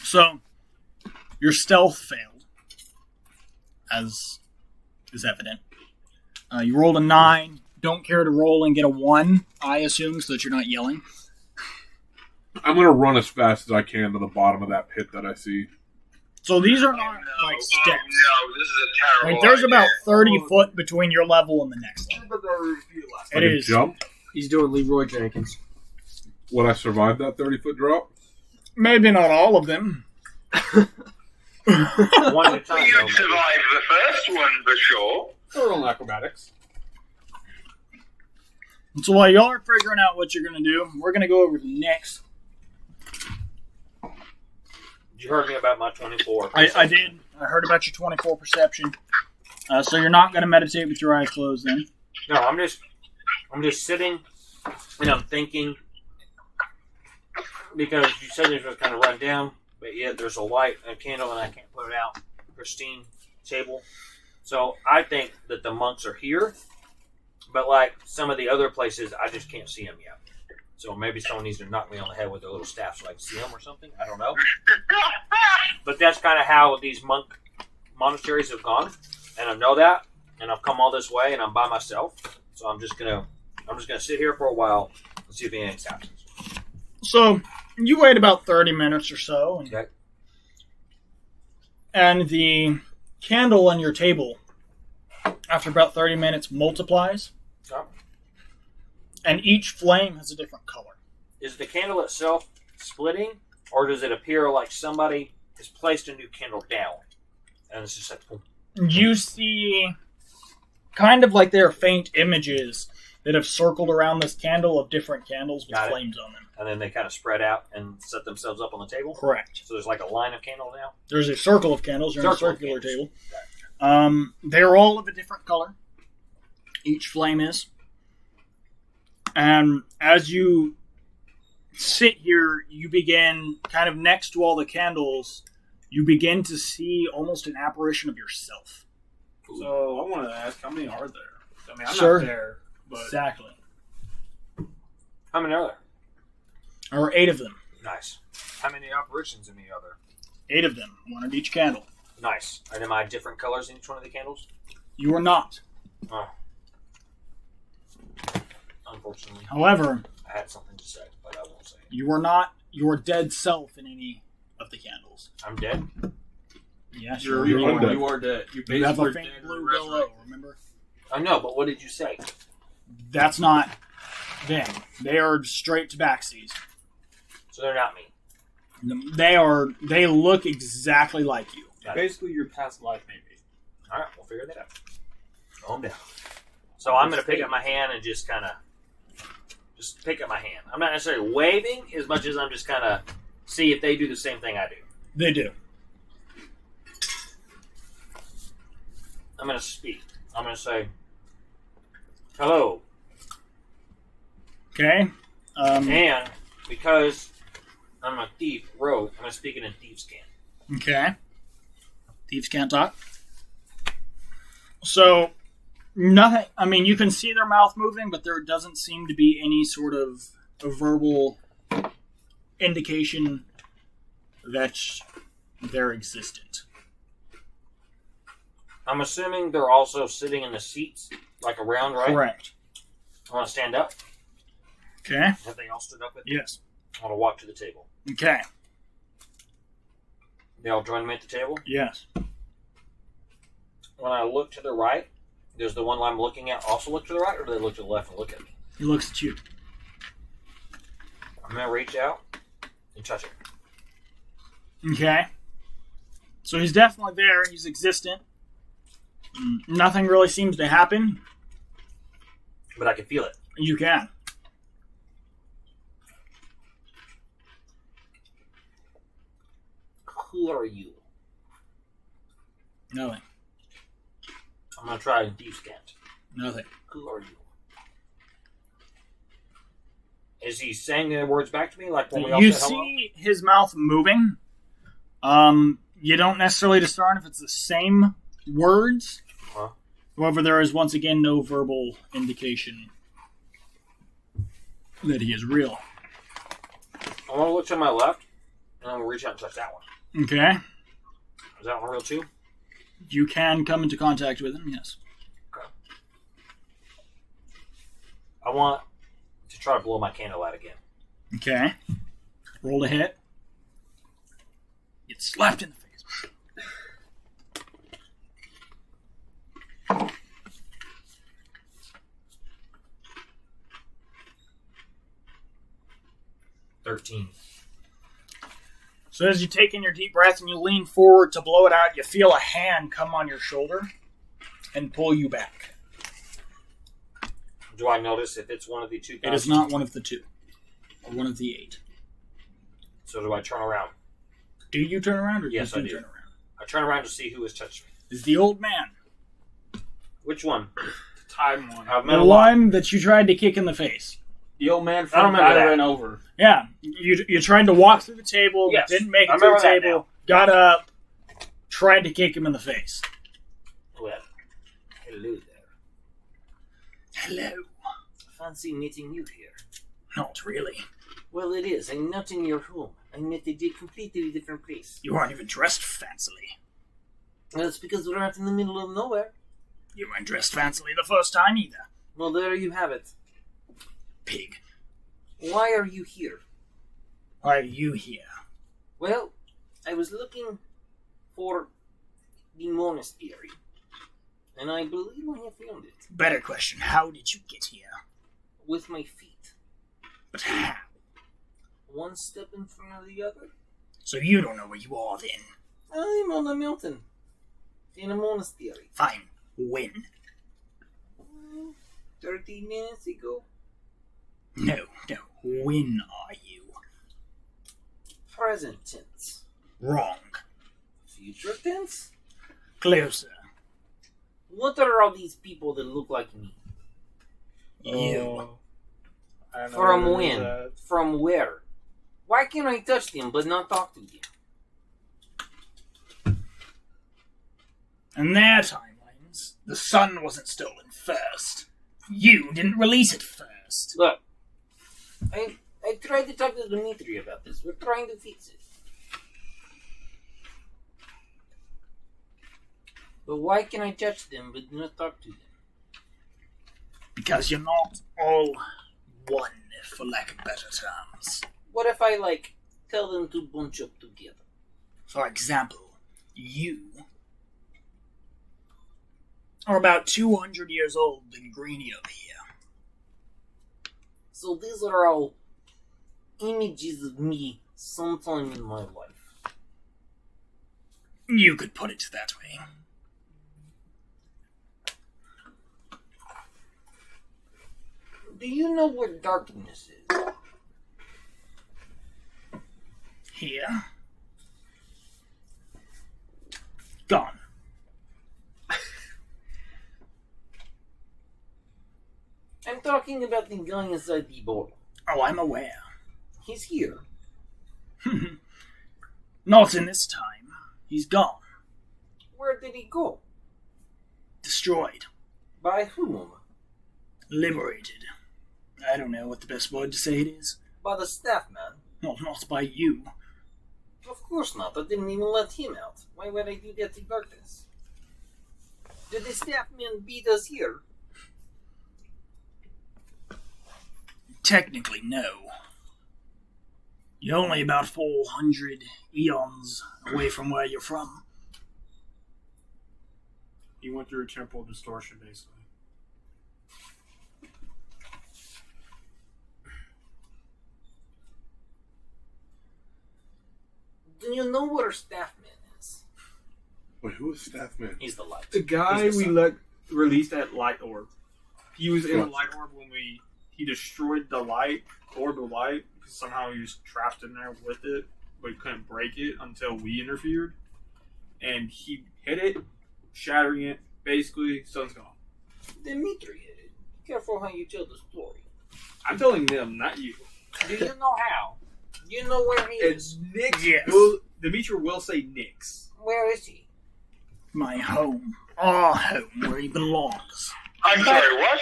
So, your stealth failed, as is evident. You rolled a 9. Don't care to roll and get a 1, I assume, so that you're not yelling. I'm going to run as fast as I can to the bottom of that pit that I see. So these are not like steps. No, this is a terrible There's idea. about 30 foot between your level and the next level. Like a jump? He's doing Leroy Jenkins. Would I survive that 30-foot drop? Maybe not all of them. One at a time. You'd survive the first one for sure. We're on acrobatics. So while y'all are figuring out what you're going to do, we're going to go over to Nyx. You heard me about my 24. I did. I heard about your 24 perception. So you're not going to meditate with your eyes closed then? No, I'm just sitting and I'm thinking, because you said this was kind of run down, but yet there's a light and a candle and I can't put it out. Pristine table. So I think that the monks are here, but like some of the other places, I just can't see them yet. So maybe someone needs to knock me on the head with their little staff so I can see them or something. I don't know. But that's kind of how these monk monasteries have gone, and I know that, and I've come all this way, and I'm by myself. So I'm just gonna sit here for a while and see if anything happens. So you wait about 30 minutes or so, Okay. and the candle on your table, after about 30 minutes, multiplies, Oh. and each flame has a different color. Is the candle itself splitting, or does it appear like somebody has placed a new candle down, and it's just like, boom. You see kind of like there are faint images that have circled around this candle of different candles with Got it. flames on them. And then they kind of spread out and set themselves up on the table? Correct. So there's like a line of candles now? There's a circle of candles. You're in a Circle of circular candles. table. They're all of a different color. Each flame is. And as you sit here, you begin, kind of next to all the candles, you begin to see almost an apparition of yourself. So I want to ask, how many are there? I mean, I'm Sure. not there, but Exactly. How many are there? There are 8 of them. Nice. how many apparitions in the other? 8 of them. One at each candle. Nice. And am I different colors in each one of the candles? You are not. Oh. Unfortunately, However, I had something to say, but I won't say it. you are not your dead self in any of the candles. I'm dead? Yes, You are dead. You You have a basically faint dead blue and glow, resurrected. remember? I know, but what did you say? That's not them. They are straight tabaxis. So they're not me. They look exactly like you. Basically, your past life, maybe. All right, we'll figure that out. Calm down. So I'm going to pick up my hand and just kind of pick up my hand. I'm not necessarily waving as much as I'm just kind of see if they do the same thing I do. They do. I'm going to speak. I'm going to say, hello. Okay. And because I'm a thief, rogue, I'm going to speak it in Thieves' Cant. Okay. Thieves can't talk. So, nothing. I mean, you can see their mouth moving, but there doesn't seem to be any sort of a verbal indication that they're existent. I'm assuming they're also sitting in the seats, like around, right? Correct. I want to stand up. Okay. Have they all stood up with me? Yes. I want to walk to the table. Okay. They all join me at the table. Yes. When I look to the right, does the one I'm looking at also look to the right, or do they look to the left and look at me? He looks at you. I'm going to reach out and touch it. Okay. So he's definitely there. He's existent. Nothing really seems to happen. But I can feel it. You can. Who are you? Nothing. I'm going to try in Thieves' Cant. Nothing. Who are you? Is he saying the words back to me like when we all You said hello? see his mouth moving. You don't necessarily discern if it's the same words. Huh? However, there is once again no verbal indication that he is real. I want to look to my left, and And I'm going to reach out and touch that one. Okay. Is that one real too? You can come into contact with him, yes. I want to try to blow my candle out again. Okay. Roll to hit. Get slapped in the face. So as you take in your deep breath and you lean forward to blow it out, you feel a hand come on your shoulder and pull you back. Do I notice if it's one of the two guys? It is not one of the two. Or one of the 8. So do I turn around? Do you turn around or Yes, do I you do. turn around? I turn around to see who has touched me. It's the old man. Which one? Time one. I've met The a lot. one that you tried to kick in the face. The old man I don't from remember I that. ran over. Yeah. You tried to walk through the table, Yes, didn't make I it to the remember that table, got up, tried to kick him in the face. Well, hello there. Hello. Fancy meeting you here. Not really. Well, it is. I'm not in your home. I'm at a completely different place. You aren't even dressed fancily. Well, it's because we're out in the middle of nowhere. You weren't dressed fancily the first time either. Well, there you have it. Pig. Why are you here? Why are you here? Well, I was looking for the monastery, and I believe I have found it. Better question, how did you get here? With my feet. But how? One step in front of the other. So you don't know where you are then. I'm on a mountain. In a monastery. Fine. When? 30 minutes ago. No. When are you? Present tense. Wrong. Future tense? Closer. What are all these people that look like me? You. I don't know From what it when? is at. From where? Why can't I touch them but not talk to them? In their timelines, the sun wasn't stolen first. You didn't release it first. Look, I tried to talk to Dimitri about this. We're trying to fix it. But why can I touch them but not talk to them? Because you're not all one, for lack of better terms. What if I, tell them to bunch up together? For example, you are about 200 years old and greeny over here. So these are all images of me sometime in my life. You could put it that way. Do you know where darkness is? Here. Gone. I'm talking about the guy inside the bottle. Oh, I'm aware. He's here. Not in this time. He's gone. Where did he go? Destroyed. By whom? Liberated. I don't know what the best word to say it is. By the staff man. No, not by you. Of course not. I didn't even let him out. Why would I do that to darkness? Did the staff man beat us here? Technically, no. You're only about 400 eons away from where you're from. He went through a temporal distortion, basically. Do you know what our staff man is? Wait, who is staff man? He's the light. The guy He's the we sun. released that light orb. He was in the Gotcha. light orb when he destroyed the light orb of light because somehow he was trapped in there with it, but he couldn't break it until we interfered, and he hit it, shattering it. Basically, sun's gone. Dimitri hit it. Careful how you tell the story. I'm telling them, not you. Do you know how? Do you know where he is? It's Nix. Yes. Dimitri will say Nix. Where is he? My home. Our home, where he belongs. I'm sorry, what?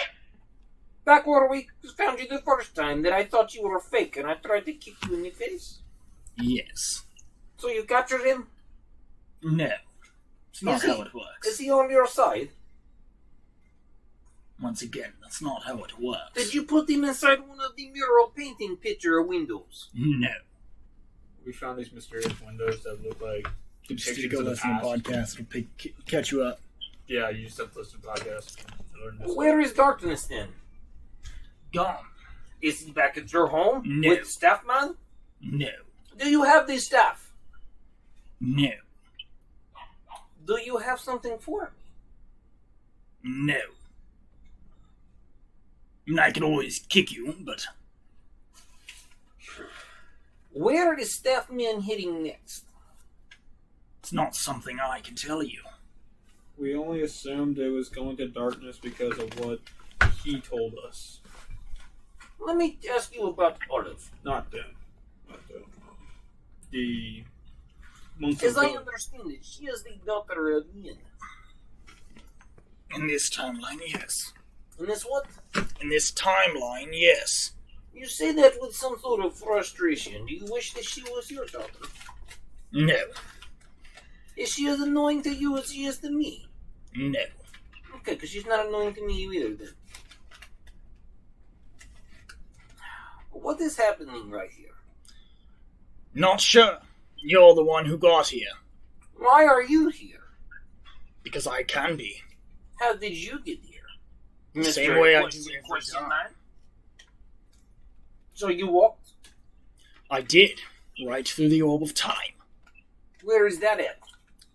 Back where we found you the first time that I thought you were fake and I tried to kick you in the face. Yes. So you captured him? No. It's not Is he- how it works. Is he on your side? Once again, that's not how it works. Did you put him inside one of the mural painting picture windows? No. We found these mysterious windows that look like Just depictions go of the listen to the past. podcast. It'll catch you up. Yeah, you just have to listen to the podcast. to learn this. Where is Darkness then? Gone. Is he back at your home No. with Staffman? No. Do you have the staff? No. Do you have something for me? No. I mean, I can always kick you, but Where is Staffman heading next? it's not something I can tell you. We only assumed it was going to darkness because of what he told us. Let me ask you about Olive. Not them. Not them. The monks As of I God. understand it, she is the daughter of Ian. In this timeline, yes. And this what? In this timeline, yes. You say that with some sort of frustration. Do you wish that she was your daughter? No. Is she as annoying to you as she is to me? No. Okay, because she's not annoying to me either then. What is happening right here? Not sure. You're the one who got here. Why are you here? Because I can be. How did you get here? Same Mr. way I Question, do every question time. man? So you walked? I did. Right through the orb of time. Where is that at?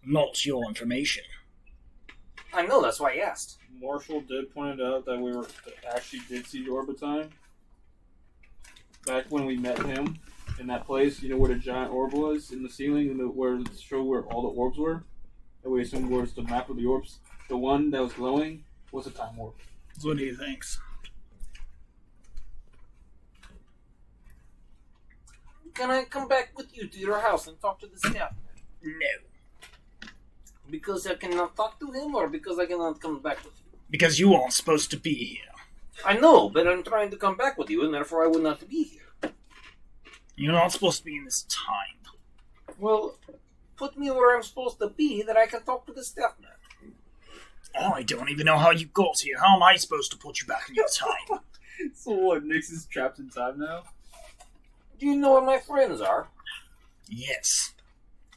Not your information. I know, that's why I asked. Marshall did point out that we actually did see the Orbitime. Back when we met him in that place, you know where the giant orb was in the ceiling, and where it showed where all the orbs were. That we assumed was the map of the orbs. The one that was glowing was a time orb. So what do you think? Can I come back with you to your house and talk to the staff? No. Because I cannot talk to him, or because I cannot come back with you? Because you aren't supposed to be here. I know, but I'm trying to come back with you, and therefore I would not be here. You're not supposed to be in this time. Well, put me where I'm supposed to be, that I can talk to the staff man. I don't even know how you got here. How am I supposed to put you back in your time? So what? Nix is trapped in time now? Do you know where my friends are? Yes.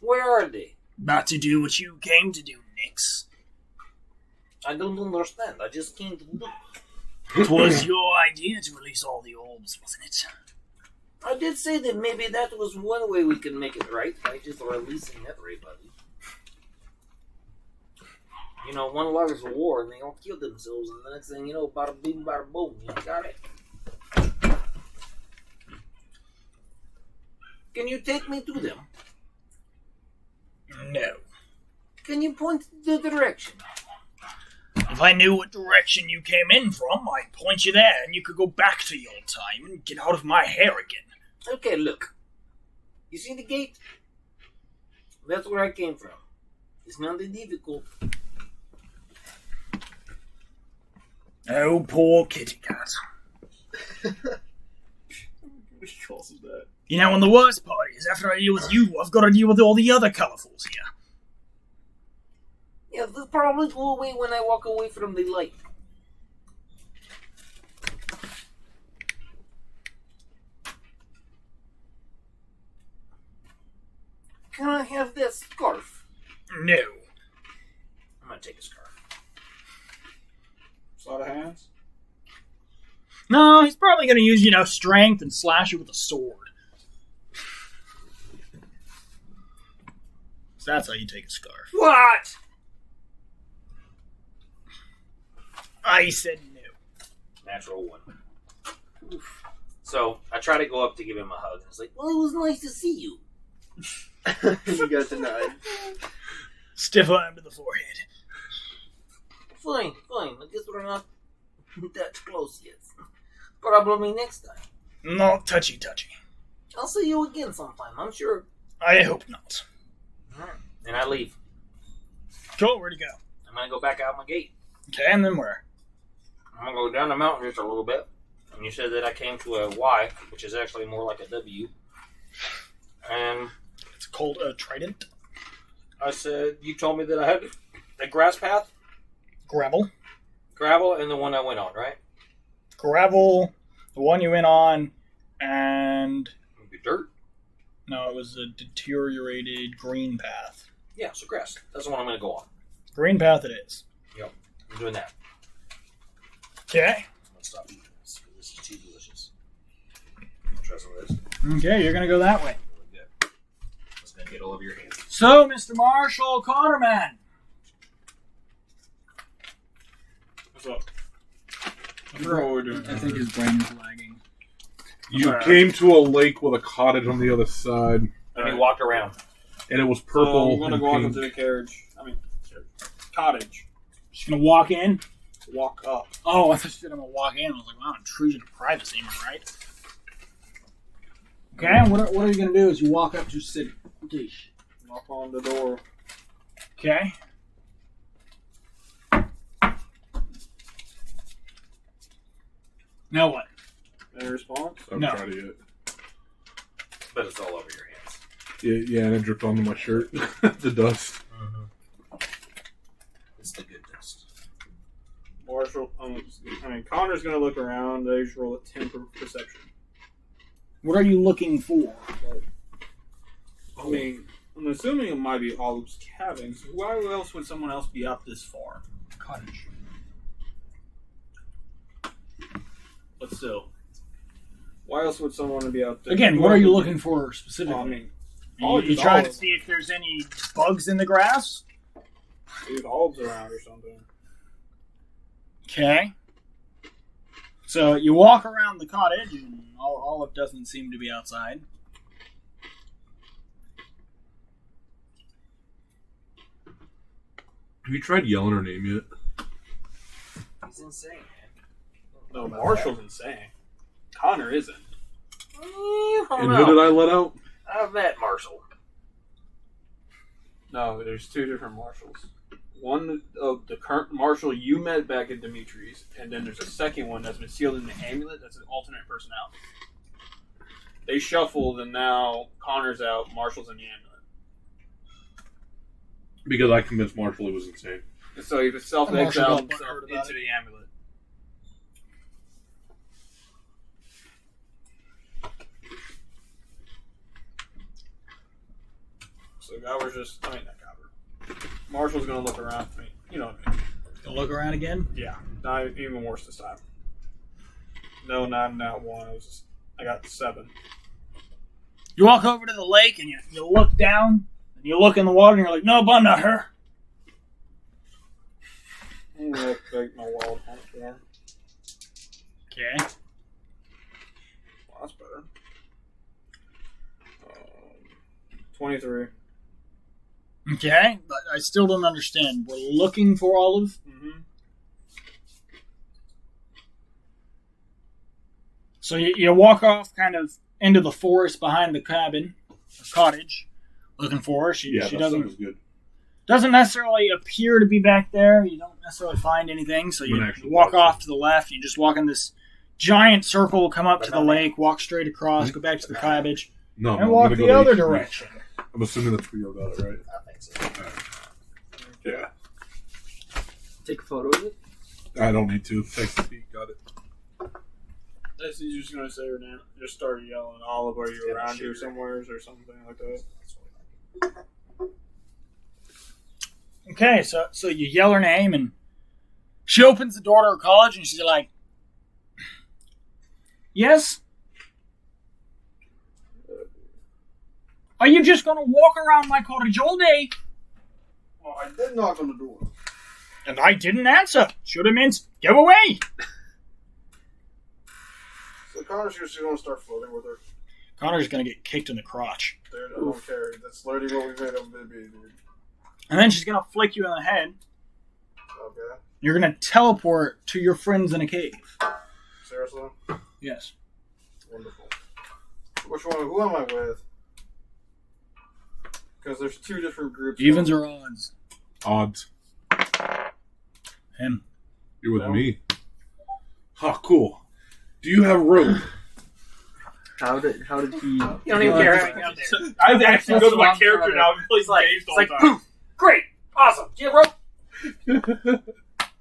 Where are they? About to do what you came to do, Nix. I don't understand. I just came to look. It was your idea to release all the orbs, wasn't it? I did say that maybe that was one way we could make it right, by just releasing everybody. You know, one large war and they all kill themselves, and the next thing you know, bada bing, bada boom, you got it. Can you take me to them? No. Can you point the direction? If I knew what direction you came in from, I'd point you there and you could go back to your time and get out of my hair again. Okay, look. You see the gate? That's where I came from. It's not that difficult. Oh, poor kitty cat. What calls it that? You know, and the worst part is, after I deal with you, I've got to deal with all the other colourfuls here. Yeah, they'll probably go away when I walk away from the light. Can I have that scarf? No. I'm gonna take a scarf. Sleight of hands? No, he's probably going to use, strength and slash it with a sword. So that's how you take a scarf. What? I said no. Natural one. Oof. So I try to go up to give him a hug. And it's like, well, it was nice to see you. You got denied. Stiff arm to the forehead. Fine. I guess we're not that close yet. Probably next time. Not touchy-touchy. I'll see you again sometime, I'm sure. I hope not. And I leave. Cool, where'd you go? I'm gonna go back out my gate. Okay, and then where? I'm gonna go down the mountain just a little bit. And you said that I came to a Y, which is actually more like a W. And called a trident. I said you told me that I had a grass path, Gravel. gravel, and the one I went on, right? Gravel, the one you went on, and Maybe dirt. no, it was a deteriorated green path. Yeah, so grass. That's the one I'm going to go on. Green path it is. I'm doing that. Okay. I'm going to stop eating this. This is too delicious. Try some of this. Okay, you're gonna go that way. Really good. It's going to get all over your hands. So, Mr. Marshall Connorman. What's up? I forgot what we're doing. I think his brain is lagging. You Alright. came to a lake with a cottage on the other side, And we walked around. and it was So purple I'm gonna and go walk pink. up to the carriage. Cottage. Just gonna walk in. Walk up. Oh, I thought you said I'm gonna walk in. I was like, wow, intrusion of privacy, am I right? Okay, what are you gonna do as you walk up to city? Okay. Knock on the door. Okay. Now what? Any response? I've No. tried it yet. But it's all over your hands. Yeah, and it dripped onto my shirt. The dust. It's the good dust. Marshall. Connor's gonna look around. They just roll a 10 for perception. What are you looking for? I mean, I'm assuming it might be Olive's cabin. So why else would someone else be up this far? Cottage. But still, why else would someone be out there? Again, what are you looking for specifically? Well, I mean, you just trying to olive. see if there's any bugs in the grass? See if Olive's around or something. Okay. So you walk around the cottage, and Olive doesn't seem to be outside. Have you tried yelling her name yet? He's insane, man. No, Marshall's insane. Connor isn't. And who did I let out? I've met Marshall. No, there's two different Marshalls. One of the current Marshall you met back at Dimitri's, and then there's a second one that's been sealed in the amulet that's an alternate personality. They shuffled, and now Connor's out, Marshall's in the amulet. Because I convinced Marshall he was insane. And so he Marshall self-exiled got himself butthurt about into the amulet. So Gower's just, not Gower. Marshall's gonna look around. You know what I mean. Gonna look around again? Yeah, not even worse this time. No, not one. I got 7. You walk over to the lake, and you look down, and you look in the water, and you're like, no, but not her. I'm gonna make my wild hunt for him. Okay. Well, that's better. 23. Okay, but I still don't understand. We're looking for Olive. Mm-hmm. So you walk off kind of into the forest behind the cabin, or cottage, looking for her. She Yeah, that doesn't sounds good. doesn't necessarily appear to be back there. You don't necessarily find anything. So you walk off to the left. You just walk in this giant circle, come up to the lake, walk straight across, go back to the cabbage, No, and I'm walk gonna the go to other HQ. direction. I'm assuming that's where you got it, right? I think so. Yeah. Take a photo of it. I don't need to. Thanks, Pete. Got it. This is just gonna say her name. Just started yelling, Olive, are you around here somewhere or something like that. Okay, so you yell her name, and she opens the door to her college, and she's like, yes? Are you just going to walk around my cottage all day? Well, I did knock on the door. And I didn't answer. Should have meant, go away. So Connor's just going to start flirting with her. Connor's going to get kicked in the crotch. Dude, I don't care. That's literally what we made him be, dude. And then she's going to flick you in the head. Okay. You're going to teleport to your friends in a cave. Seriously? Yes. Wonderful. Which one? Who am I with? Because there's 2 different groups. Evens going. or odds? Odds. Him. You're with No. me. Huh, cool. Do you have rope? How did he? You don't even care how many down there. I have to actually go to my That's what character I'm now and play It's like, games it's all like the time. poof, great, awesome. Do you have rope?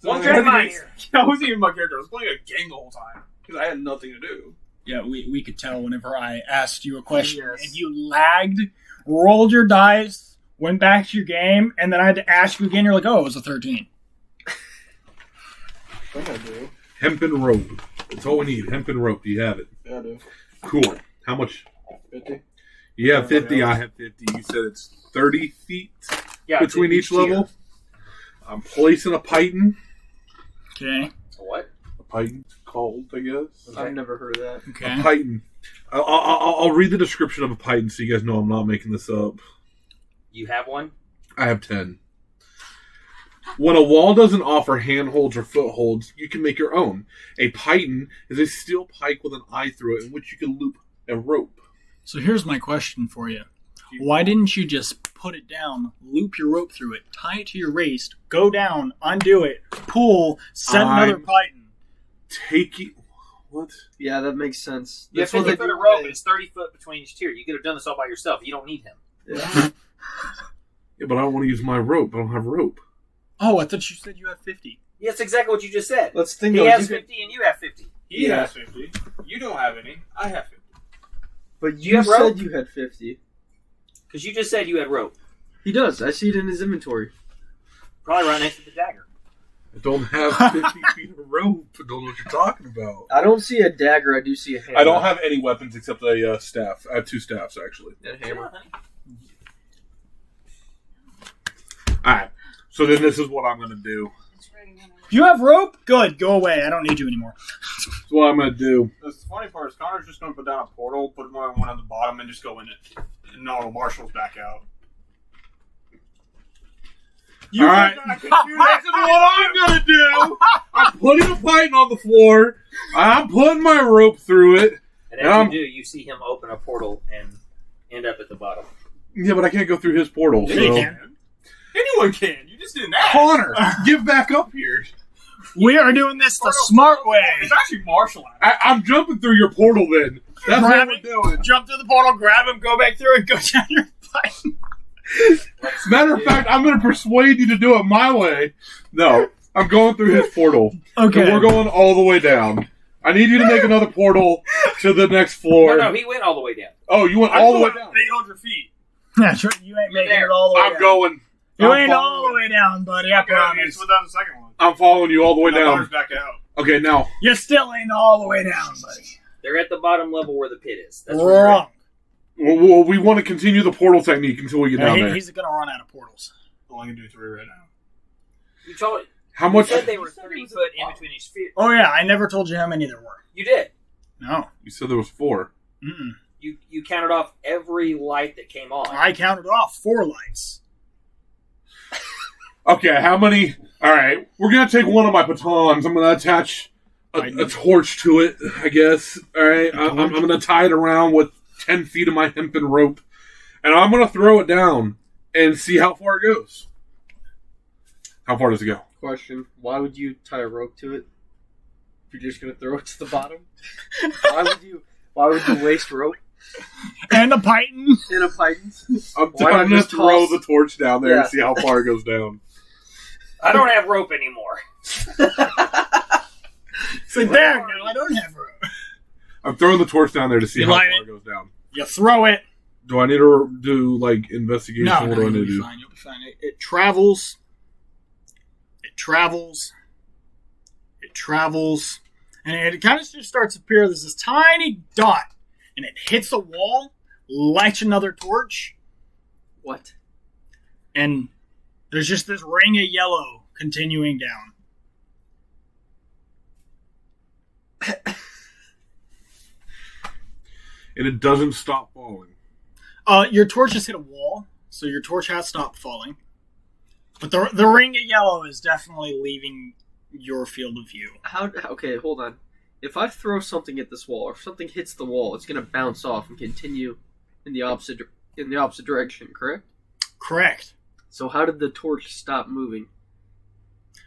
One I turn of wasn't mine even- here. That wasn't even my character. I was playing a game the whole time because I had nothing to do. Yeah, we could tell whenever I asked you a question Yes. and you lagged, rolled your dice, went back to your game, and then I had to ask you again. You're like, oh, it was a 13. I think I do. Hempen rope. That's all we need. Hempen rope. Do you have it? Yeah, I do. Cool. How much? 50. You have 50. I have 50. You said it's 30 feet Yeah, between each level. I'm placing a python. Okay. What? A python's called, I guess. I've never heard of that. A Okay. python. I'll read the description of a python so you guys know I'm not making this up. You have one? I have 10. When a wall doesn't offer handholds or footholds, you can make your own. A python is a steel pike with an eye through it in which you can loop a rope. So here's my question for you. Why didn't you just put it down, loop your rope through it, tie it to your waist, go down, undo it, pull, set another I'm- python? Taking... What? Yeah, that makes sense. You have That's what 50 they foot of do rope, with and it's 30 foot between each tier. You could have done this all by yourself. You don't need him. it. Yeah. Yeah, but I don't want to use my rope. I don't have rope. Oh, I thought you said you had 50. Yeah, that's exactly what you just said. Let's think. He though, has you could- 50 and you have 50. He Yeah. has 50. You don't have any. I have 50. But You you have said rope? you had 50. Because you just said you had rope. He does. I see it in his inventory. Probably right next to the dagger. I don't have 50 feet of rope. I don't know what you're talking about. I don't see a dagger. I do see a hammer. I don't have any weapons except a staff. I have 2 staffs, actually. a hammer. Alright. So then this is what I'm going to do. You have rope? Good, go away. I don't need you anymore. This is what I'm going to do. The funny part is Connor's just going to put down a portal, put one on the bottom, and just go in it. And no, Marshall's back out. All right. This is what I'm going to do. I'm putting a python on the floor. I'm putting my rope through it. And as you do, you see him open a portal and end up at the bottom. Yeah, but I can't go through his portal. Yeah, you So. can. Anyone can. You just didn't ask. Connor, get back up here. We are doing this the smart way. It's actually Marshall. I'm jumping through your portal then. That's Grab what it. we're doing. Jump through the portal, grab him, go back through it, go down your python. Matter of fact, I'm going to persuade you to do it my way. No, I'm going through his portal. Okay. And we're going all the way down. I need you to make another portal to the next floor. No, he went all the way down. Oh, you went all the way down. 800 feet. That's right. You ain't making there. it all the way I'm down. going. You I'm ain't all the following- way down, buddy. I Okay, promise. so that's the second one. I'm following you all the way Now down. Connor's back out. Okay, now. You still ain't all the way down, buddy. They're at the bottom level where the pit is. That's where you're at. Wrong. We want to continue the portal technique until we get down there. He's gonna run out of portals. I'm only going to do 3 right now. You told How you much? said they were 30 foot in between each sphere. Oh yeah, I never told you how many there were. You did. No. You said there was 4. Mm-mm. You counted off every light that came on. I counted off 4 lights. Okay, how many? All right, we're gonna take one of my batons. I'm gonna attach a torch to it. I guess. All right, I'm gonna tie it around with 10 feet of my hempen rope, and I'm gonna throw it down and see how far it goes. How far does it go? Question: why would you tie a rope to it? If you're just gonna throw it to the bottom, why would you? Why would you waste rope And a python. in a python? I'm Why not gonna just throw toss- the torch down there Yeah. and see how far it goes down. I don't have rope anymore. It's like, there, no, I don't have rope. I'm throwing the torch down there to see You how far light it goes down. You throw it. Do I need to do like investigation? No, what no, do I you'll need to be do? fine. You'll be fine. It travels. It travels. It travels. And it kind of just starts to appear. There's this tiny dot. And it hits a wall, lights another torch, What? and there's just this ring of yellow continuing down. And it doesn't stop falling. Your torch has hit a wall, so your torch has stopped falling. But the ring of yellow is definitely leaving your field of view. How? Okay, hold on. If I throw something at this wall, or if something hits the wall, it's gonna bounce off and continue in the opposite direction. Correct? Correct. So how did the torch stop moving?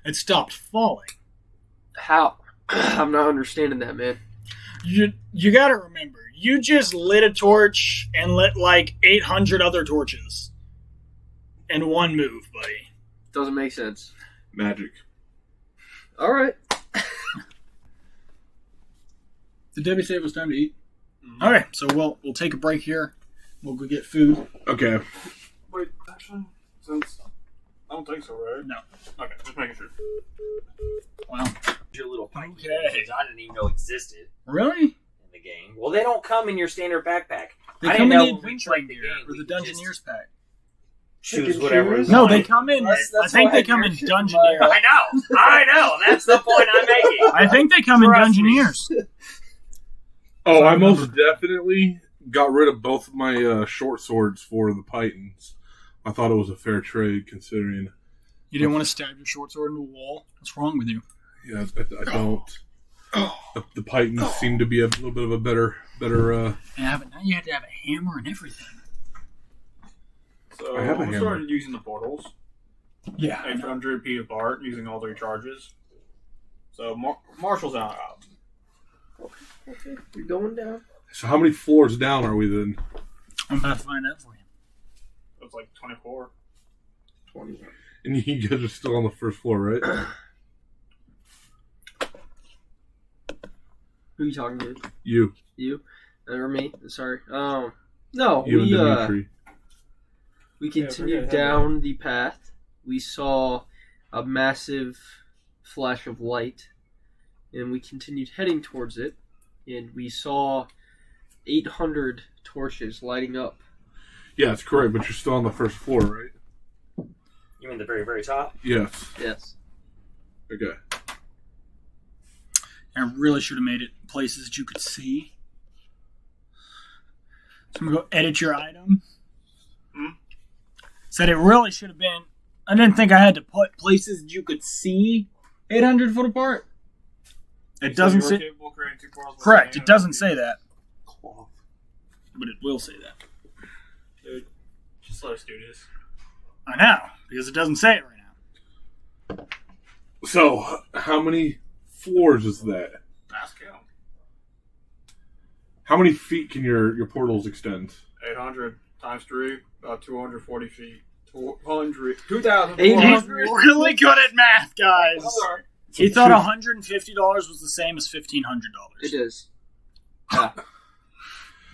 It stopped falling. How? I'm not understanding that, man. You got to remember, You just lit a torch and lit like 800 other torches in one move, buddy. Doesn't make sense. Magic. All right. Did Debbie say it was time to eat? Okay, so we'll take a break here. We'll go get food. Okay. Wait, actually, since I don't think so, right? No. Okay, just making sure. Wow. Your little pipe Okay. cases I didn't even know existed Really? in the game. Well, they don't come in your standard backpack. They I come didn't in know the when we adventure played the gear game, or we the could Dungeoneers pack. Choose whatever. is No, on they it. come in. That's I think why they come in you're Dungeoneers. I know. That's the point I'm making. I think they come in Trust me. Dungeoneers. Oh, I most definitely got rid of both of my short swords for the Pythons. I thought it was a fair trade, considering. You didn't want to stab your short sword into a wall? What's wrong with you? Yeah, I don't. The Pythons seem to be a little bit of a better. Yeah, but now you have to have a hammer and everything. So I have a we hammer. started using the portals. Yeah. 800 feet apart, using all 3 charges. So Marshall's out. Okay, you're going down. So how many floors down are we then? I'm about to find out for you. It was like 24. 20. And you guys are still on the first floor, right? Who are you talking to? You. You? Or me? Sorry. No, You and Dimitri. we Yeah, continued forget down the path. We saw a massive flash of light, and we continued heading towards it, and we saw 800 torches lighting up. Yeah, that's correct, but you're still on the first floor, right? You mean the very, very top? Yes. Yes. Okay. I really should have made it places that you could see. So I'm going to go edit your item. Said it really should have been. I didn't think I had to put places that you could see 800 foot apart. It doesn't So say. you were capable of creating 2 portals with Correct, the it doesn't say that. Cloth. But it will say that. Dude, just let us do this. I know, because it doesn't say it right now. So, how many floors is that? Ask him. How many feet can your portals extend? 800 times 3, about 240 feet. 2,400. He's really good at math, guys. Sorry. He thought $150 was the same as $1,500. It is. That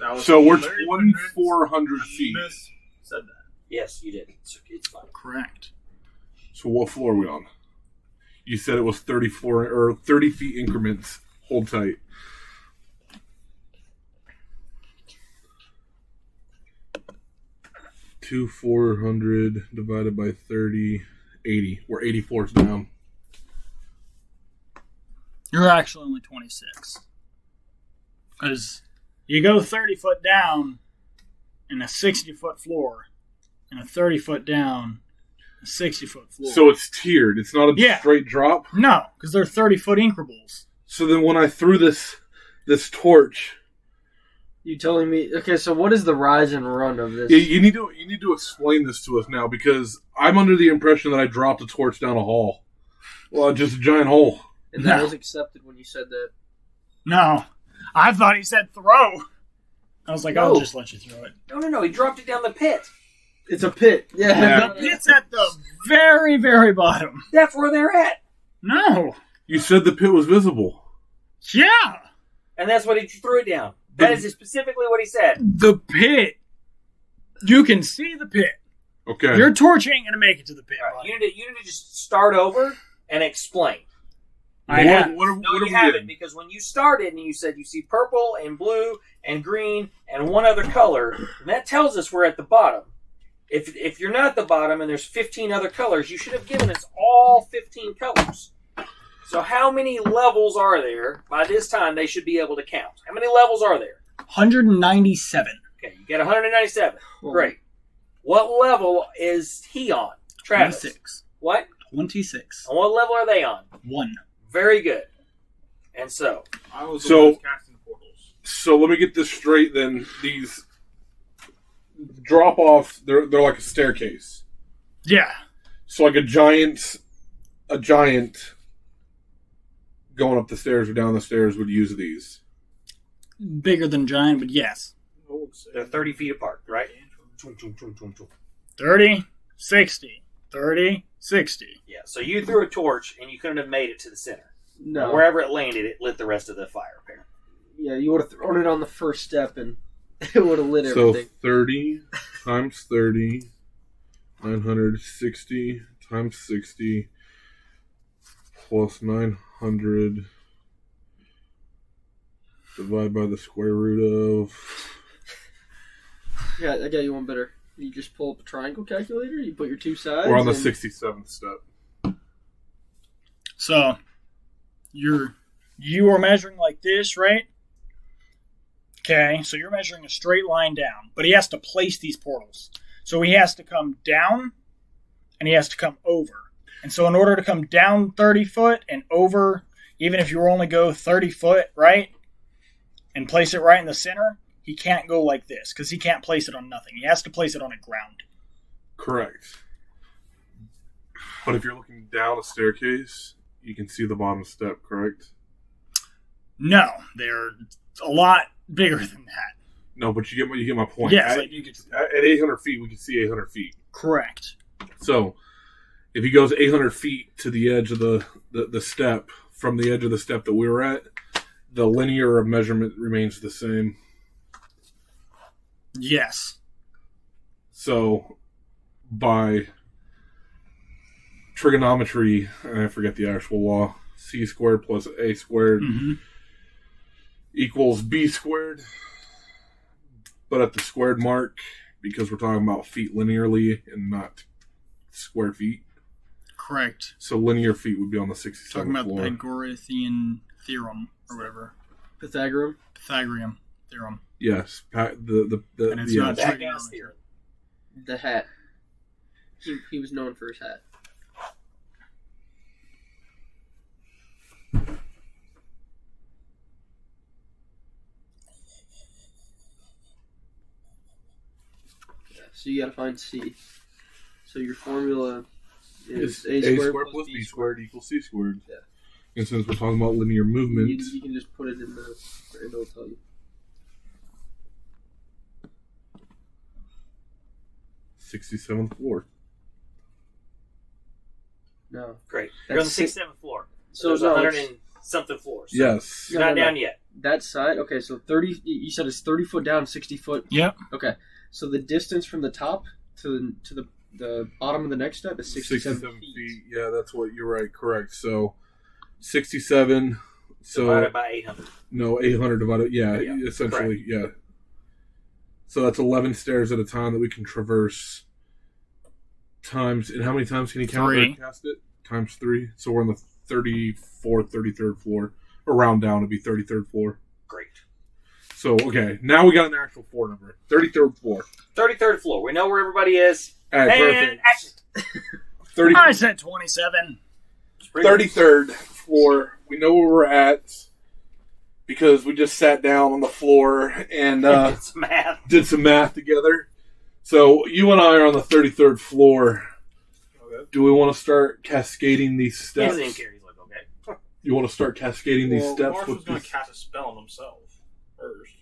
was So we're very 2,400 feet. Miss said that. Yes, you did. It's fine. Correct. So what floor are we on? You said it was 34 or 30 feet increments. Hold tight. Two 400 divided by 30, 80. We're 80 floors down. You're actually only 26. Because you go 30 foot down in a 60 foot floor, and a 30 foot down, a 60 foot floor. So it's tiered. It's not a Yeah. straight drop. No, because they're 30 foot increments. So then when I threw this torch, You telling me? Okay, so what is the rise and run of this? you need to explain this to us now, because I'm under the impression that I dropped a torch down a hall. Well, just a giant hole. And that No. was accepted when you said that. No. I thought he said throw. I was like, I'll No. just let you throw it. No. He dropped it down the pit. It's a pit. Yeah. The pit's at the very, very bottom. That's where they're at. No. You said the pit was visible. Yeah. And that's what he threw it down. That is specifically what he said. The pit. You can see the pit. Okay. Your torch ain't going to make it to the pit. buddy. You need to just start over and explain. I have. What No, are you we haven't, getting? because when you started and you said you see purple and blue and green and one other color, and that tells us we're at the bottom. If you're not at the bottom and there's 15 other colors, you should have given us all 15 colors. So how many levels are there? By this time, they should be able to count. How many levels are there? 197. Okay, you get 197. Well, Great. What level is he on? Travis. 26. What? 26. And what level are they on? 1. Very good. And so, I was the So- one who's casting the portals. So let me get this straight then. These drop-offs, they're like a staircase. Yeah. So like a giant going up the stairs or down the stairs would use these. bigger than giant, but yes. They're 30 feet apart, right? 30, 60. 30, 60. Yeah, so you threw a torch and you couldn't have made it to the center. No. Wherever it landed, it lit the rest of the fire, apparently. Yeah, you would have thrown it on the first step and it would have lit So everything. 30 times 30, 960 times 60, plus 900, divide by the square root of... Yeah, I got you one better. You just pull up a triangle calculator, you put your two sides. We're on the and- 67th step. So, you are measuring like this, right? Okay, so you're measuring a straight line down, but he has to place these portals. So he has to come down, and he has to come over. And so in order to come down 30 foot and over, even if you only go 30 foot, right, and place it right in the center, he can't go like this, because he can't place it on nothing. He has to place it on a ground. Correct. But if you're looking down a staircase, you can see the bottom step, correct? No, they're a lot bigger than that. No, but you get my point. Yes, At, I do get at 800 feet, we can see 800 feet. correct. So, if he goes 800 feet to the edge of the step, from the edge of the step that we were at, the linear of measurement remains the same. Yes. So, by trigonometry, I forget the actual law, c squared plus a squared equals b squared. But at the squared mark, because we're talking about feet linearly and not square feet, Correct. so linear feet would be on the 67th Talking about floor. the Pythagorean theorem or whatever. Pythagorean. Pythagorean theorem. Yes, the And it's yeah. not That trigonometry. gas theory. The hat. He was known for his hat. Yeah, so you gotta find C. So your formula is a squared plus b squared equals c squared. Yeah. And since we're talking about linear movement, You can just put it in the, and it'll tell you. 67th floor. No. Great. You're on the That's 67th floor. So There's no, 100 it's- and something floors. So Yes. You're not No. down yet. that side. Okay, so 30. You said it's 30 foot down, 60 foot. Yep. Okay, so the distance from the top to the bottom of the next step is 67 feet. Yeah, that's what you're right. Correct. So 67. So Divided by 800. no, 800 divided. Yeah, Yeah, essentially. Yeah. So that's 11 stairs at a time that we can traverse. Times, and how many times can you count or 3. cast it? Times 3. So we're on the 34th, 33rd floor. Or round down to be 33rd floor. Great. So, okay, now we got an actual floor number. 33rd floor. 33rd floor. We know where everybody is. All right, And perfect. action. 30, I said 27. 33rd floor. We know where we're at because we just sat down on the floor and It's math. did some math together. So you and I are on the 33rd floor. Okay. Do we want to start cascading these He steps? doesn't even care. He's like, okay. You want to start cascading these Well, steps Marshall's with going these... to cast a spell on himself first.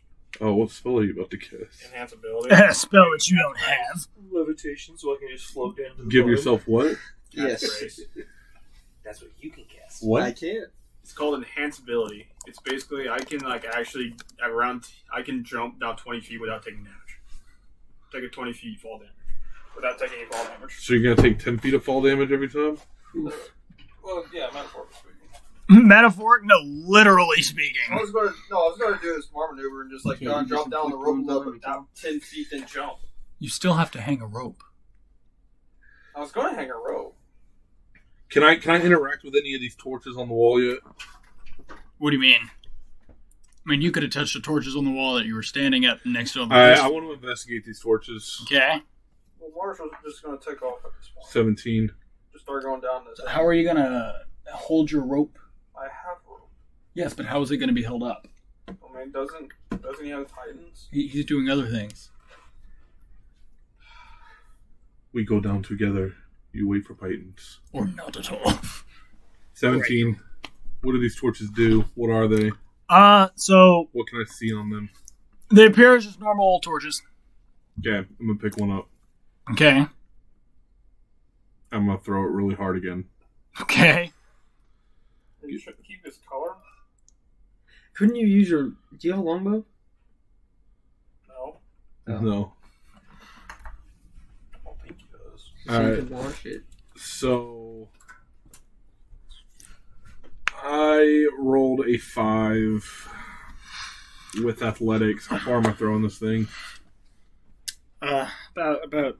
Oh, what spell are you about to cast? Enhance ability. A spell that you don't have. Levitation, so I can just float down to the Give bottom. yourself what? Yes. Grace. That's what you can cast. What? I can't. It's called enhance ability. It's basically I can actually I can jump down 20 feet without taking damage. Take a 20 feet fall damage without taking any fall damage. So you're going to take 10 feet of fall damage every time? Well, yeah, metaphorically speaking. Metaphoric? No, literally speaking. I was gonna do this smart maneuver and just Okay, you drop just down the click rope a one little down bit, down 10 feet, then jump. You still have to hang a rope. I was gonna hang a rope. Can I interact with any of these torches on the wall yet? What do you mean? I mean, you could have touched the torches on the wall that you were standing at next to. I want to investigate these torches. Okay. Well, Marshall's just gonna take off at this point. 17. Just start going down this. How are you going to hold your rope? I have rope. Yes, but how is it going to be held up? I mean, doesn't he have Titans? He's doing other things. We go down together. You wait for Titans. Or not at all. 17. What do these torches do? What are they? So What can I see on them? they appear as just normal torches. Okay, I'm gonna pick one up. Okay. I'm gonna throw it really hard again. Okay. You should keep his color. Couldn't you use your? Do you have a longbow? No, Oh. No. I don't think he does. So All you right. can launch it. So I rolled a 5 with athletics. How far am I throwing this thing? About.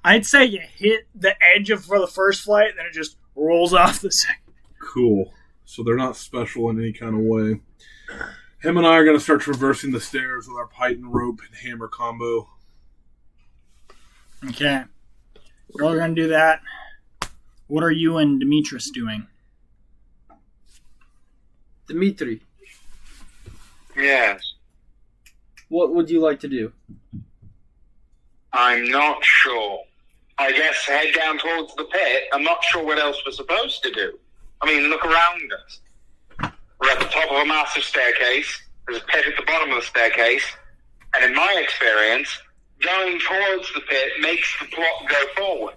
I'd say you hit the edge of for the first flight, then it just rolls off the second. Cool. So they're not special in any kind of way. Him and I are going to start traversing the stairs with our python rope and hammer combo. Okay. You're all gonna do that. What are you and Demetrius doing? Dimitri, Yes. what would you like to do? I'm not sure. I guess head down towards the pit. I'm not sure what else we're supposed to do. I mean, look around us. We're at the top of a massive staircase. There's a pit at the bottom of the staircase. And in my experience, going towards the pit makes the plot go forward.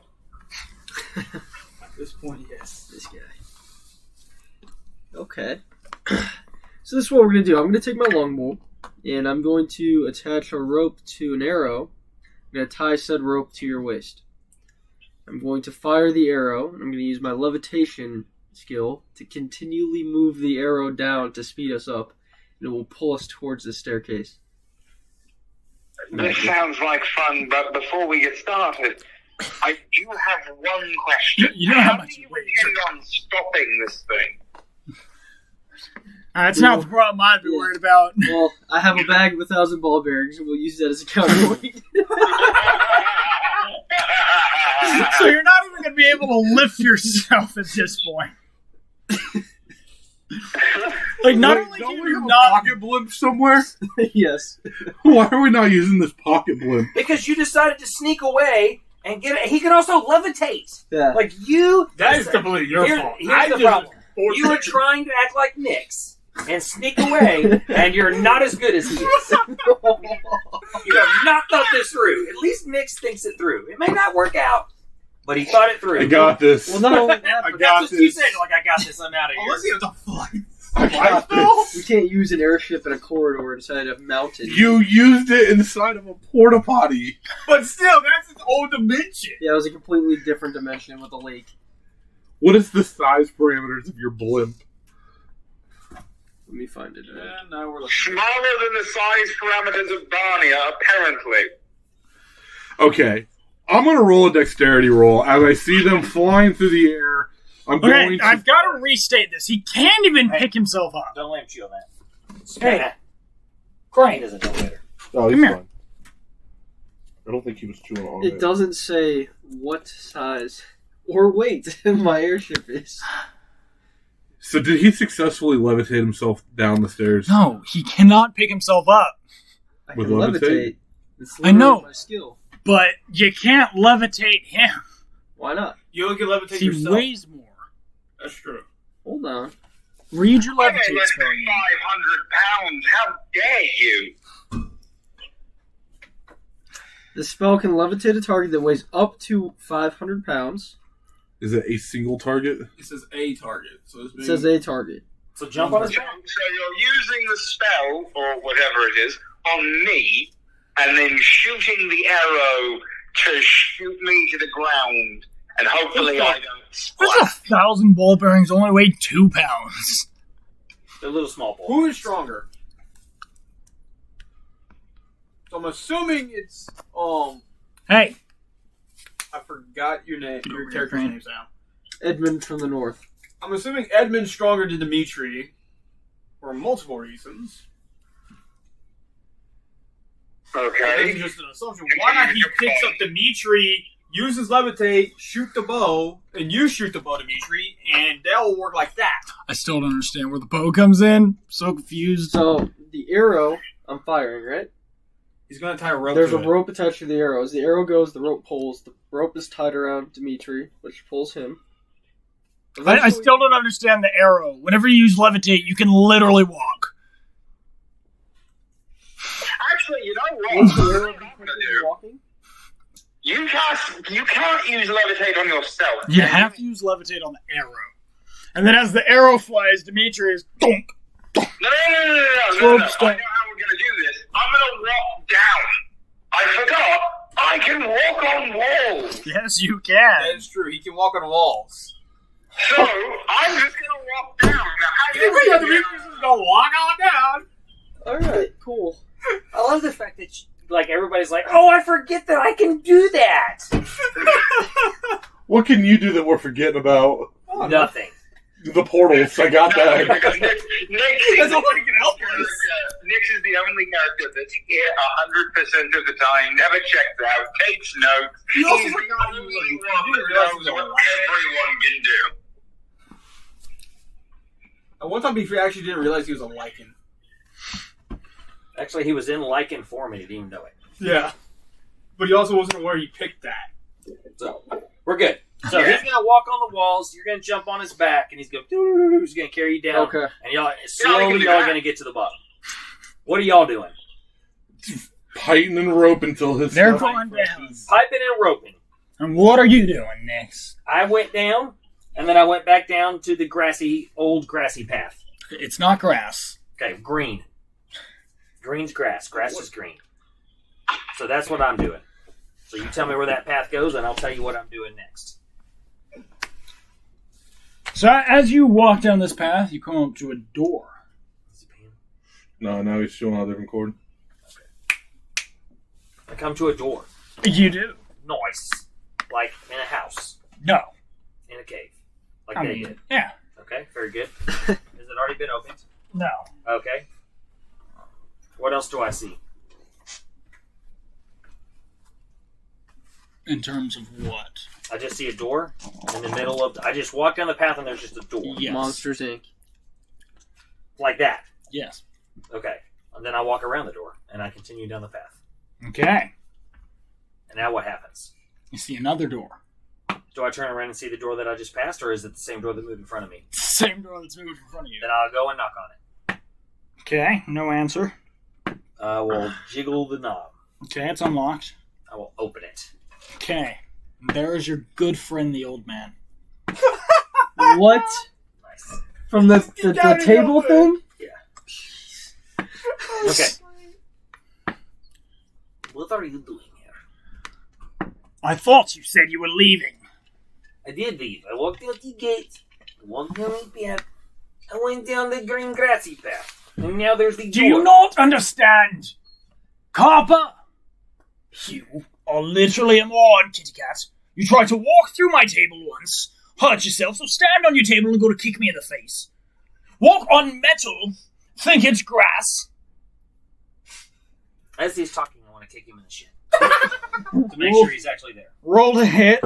At this point, yes. This guy. Okay. So this is what we're going to do. I'm going to take my longbow, and I'm going to attach a rope to an arrow. I'm going to tie said rope to your waist. I'm going to fire the arrow, and I'm going to use my levitation skill to continually move the arrow down to speed us up, and it will pull us towards the staircase. This sounds like fun, but before we get started, I do have one question. You don't have How much do you weight. intend on stopping this thing? That's not the problem I'd be worried about. Well, I have a bag of 1,000 ball bearings, and we'll use that as a counterweight. So you're not even gonna be able to lift yourself at this point. Like, not only don't do we you have a not pocket blimp somewhere? Yes. Why are we not using this pocket blimp? Because you decided to sneak away and get it. He can also levitate. Yeah. Like you. That is completely your Here- fault. here's I the just problem. forced You were it. trying to act like Nyx and sneak away, and you're not as good as he is. You have not thought this through. At least Nyx thinks it through. It may not work out, but he thought it through. I got this. Well, not only that, I but got That's what you this. said. Like, I got this. I'm out of Unless here. you have to fly. I got this. we can't use an airship in a corridor inside a mountain. You used it inside of a porta potty. But still, that's its own dimension. Yeah, it was a completely different dimension with a lake. What is the size parameters of your blimp? Let me find it. And now we're looking. Smaller than the size parameters of Barnia, apparently. Okay, I'm gonna roll a dexterity roll as I see them flying through the air. I'm Okay, going to. I've got to restate this. He can't even pick himself up. Don't let him chew on that. Hey. Crane doesn't know better. Oh, Come here. fine. I don't think he was chewing on It doesn't say what size or weight my airship is. So did he successfully levitate himself down the stairs? No, he cannot pick himself up. I With can levitate? levitate. It's I know. literally my skill. But you can't levitate him. Why not? You only can levitate He yourself. weighs more. That's true. Hold on. Read your I weigh levitate less spell. than 500 pounds. How dare you? The spell can levitate a target that weighs up to 500 pounds. Is it a single target? It says a target. So it's It says a target. So jump on his So back. you're using the spell, or whatever it is, on me, and then shooting the arrow to shoot me to the ground, and hopefully I don't There's splat. 1,000 ball bearings only weigh 2 pounds. The little small ball. Who is stronger? So I'm assuming it's Hey, I forgot your name, your character's Crane. names now. Edmund from the north. I'm assuming Edmund's stronger than Dimitri for multiple reasons. This Okay. is just an assumption. Why not he picks up Dimitri, uses levitate, shoot the bow, and you shoot the bow, Dimitri, and that'll work like that. I still don't understand where the bow comes in. So confused. So, the arrow I'm firing, right? He's gonna tie a rope. There's to a it. rope attached to the arrow. As the arrow goes, the rope pulls. The rope is tied around Dimitri, which pulls him. I still don't understand the arrow. Whenever you use levitate, you can literally walk. Actually, you know what? What's the arrow What I'm because gonna you're do? walking? You can't use levitate on yourself. You have to use levitate on the arrow. And then as the arrow flies, Dimitri is donk. No. I know how we're gonna do this. I'm gonna walk down. I forgot. I can walk on walls. Yes, you can. That is true. He can walk on walls. So I'm just gonna walk down. Now, how do you Demetrius is gonna walk on down. All right, cool. I love the fact that like everybody's like, "Oh, I forget that I can do that." What can you do that we're forgetting about? Nothing. The portals. I got that. Because Nick That's all I can help us. Nick is the only character that's here 100% of the time, never checks out, takes notes. You also He's the forgot he only was like, one you that realize knows he's a what liar. everyone can do. At one time, he actually didn't realize he was a lichen. Actually, he was in lichen form and he didn't even know it. Yeah. But he also wasn't aware he picked that. So we're good. So Yeah. he's gonna walk on the walls. You're gonna jump on his back, and he's gonna he's gonna carry you down. Okay. And y'all can slowly do y'all are that. gonna get to the bottom. What are y'all doing? Tighten and rope until his. They're stuff- going down. Piping and roping. And what are you doing next? I went down, and then I went back down to the old grassy path. It's not grass. Okay, green. Green's grass. Grass is green. So that's what I'm doing. So you tell me where that path goes, and I'll tell you what I'm doing next. So as you walk down this path, you come up to a door. No, now he's showing a different chord. I come to a door. You do. Nice. Like in a house. No. In a cave. Like I they mean, did. yeah. Okay, very good. Has it already been opened? No. Okay. What else do I see? In terms of what? I just see a door in the middle of... I just walk down the path and there's just a door. Yes. Monsters Inc. Like that. Yes. Okay. And then I walk around the door and I continue down the path. Okay. And now what happens? You see another door. Do I turn around and see the door that I just passed, or is it the same door that moved in front of me? Same door that's moved in front of you. Then I'll go and knock on it. Okay. No answer. I will jiggle the knob. Okay, it's unlocked. I will open it. Okay. There is your good friend, the old man. What? Nice. From the table thing? Okay. What are you doing here? I thought you said you were leaving. I did leave. I walked out the gate. I walked down the path. I went down the green grassy path. And now there's the Do door. you not understand? Carper! You are literally a moron, kitty cat. You tried to walk through my table once, hurt yourself, so stand on your table and go to kick me in the face. Walk on metal, think it's grass. As he's talking, I want to kick him in the shin. To make sure he's actually there. Roll to hit.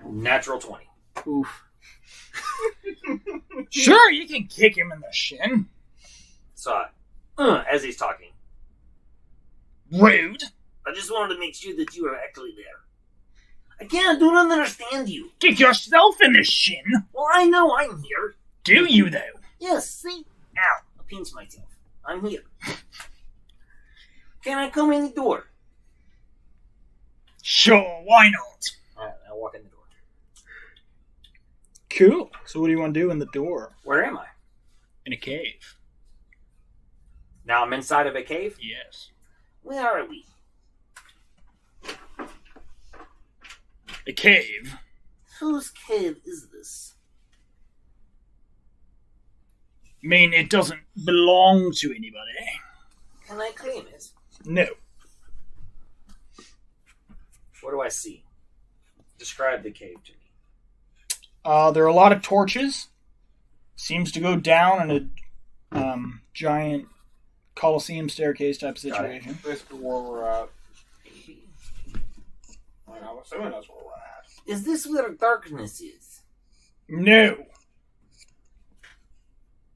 Natural 20. Oof. Sure, you can kick him in the shin. So, as he's talking, Rude. I just wanted to make sure that you are actually there. I do not understand you. Kick yourself in the shin. Well, I know I'm here. Do you, though? Yes, see? Ow. I pinched myself. I'm here. Can I come in the door? Sure, why not? Alright, I'll walk in the door. Cool. So what do you want to do in the door? Where am I? In a cave. Now I'm inside of a cave? Yes. Where are we? A cave? Whose cave is this? I mean, it doesn't belong to anybody. Can I claim it? No. What do I see? Describe the cave to me. There are a lot of torches. Seems to go down in a giant Colosseum staircase type situation. Basically where we're at. I'm assuming that's where we're at. Is this where darkness is? No.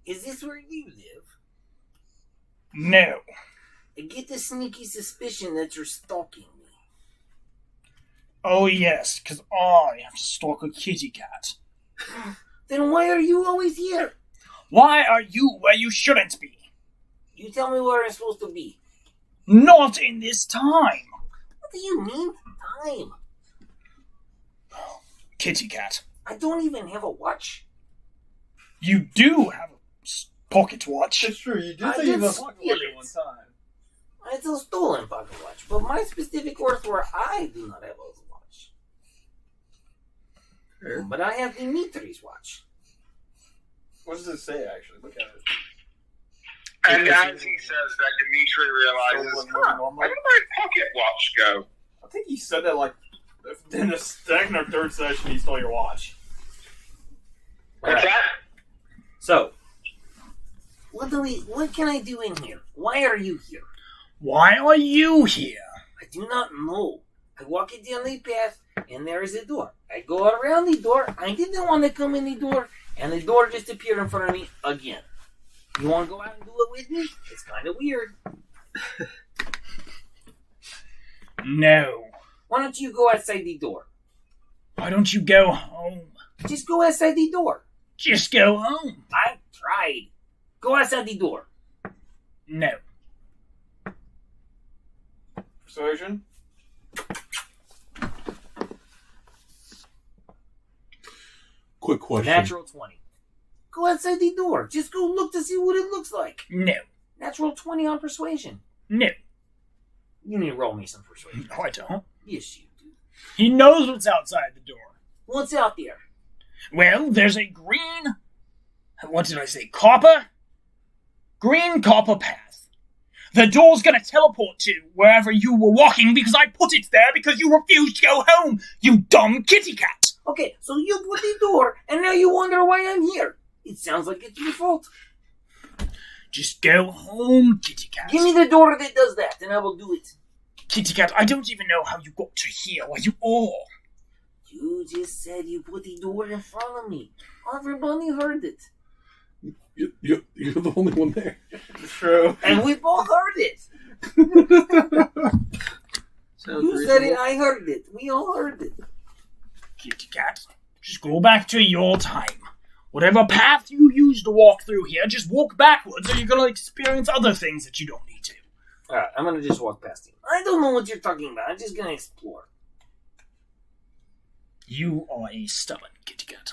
Is this where you live? No. I get the sneaky suspicion that you're stalking me. Oh, yes, because I have to stalk a kitty cat. Then why are you always here? Why are you where you shouldn't be? You tell me where I'm supposed to be. Not in this time. What do you mean, time? Kitty cat. I don't even have a watch. You do have a pocket watch. It's true. You did I say you did have a pocket steal watch it. at one time. It's a stolen pocket watch, but my specific words were I do not have a watch. Fair. But I have Dimitri's watch. What does it say, actually? Look at it. And as he says that, Dimitri realizes, where did my pocket watch go? I think he said that like in the second or third session. He stole your watch. What's that? So, what can I do in here? Why are you here? Why are you here? I do not know. I walk it down the path, and there is a door. I go around the door. I didn't want to come in the door, and the door just appeared in front of me again. You want to go out and do it with me? It's kind of weird. No. Why don't you go outside the door? Why don't you go home? Just go outside the door. Just go home. I tried. Go outside the door. No. Persuasion. Quick question. Natural 20. Go outside the door. Just go look to see what it looks like. No. Natural 20 on persuasion. No. You need to roll me some persuasion. No, I don't. Yes, you do. He knows what's outside the door. What's out there? Well, there's a green... What did I say? Copper? Green copper path. The door's gonna teleport to wherever you were walking because I put it there because you refused to go home, you dumb kitty cat. Okay, so you put the door, and now you wonder why I'm here. It sounds like it's your fault. Just go home, kitty cat. Give me the door that does that, and I will do it. Kitty cat, I don't even know how you got to here where you are. You just said you put the door in front of me. Everybody heard it. You're the only one there. True. And we both heard it. Sounds You said it, reasonable. I heard it. We all heard it. Kitty cat, just go back to your time. Whatever path you use to walk through here, just walk backwards or you're gonna experience other things that you don't need to. Alright, I'm gonna just walk past him. I don't know what you're talking about. I'm just gonna explore. You are a stubborn kitty cat.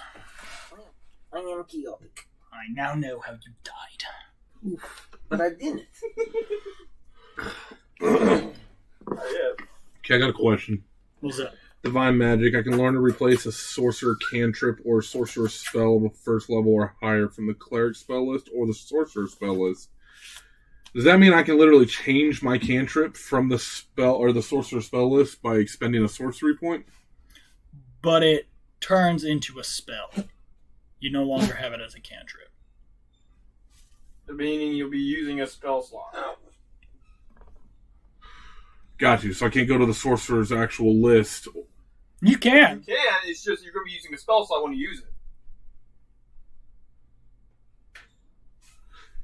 I am chaotic. I now know how you died. But I didn't. Yeah. Okay, I got a question. What's that? Divine magic. I can learn to replace a sorcerer cantrip or sorcerer spell of first level or higher from the cleric spell list or the sorcerer spell list. Does that mean I can literally change my cantrip from the spell or the sorcerer spell list by expending a sorcery point? But it turns into a spell. You no longer have it as a cantrip. Meaning you'll be using a spell slot. Got you. So I can't go to the sorcerer's actual list. You You can. can. It's just you're going to be using a spell slot when you use it.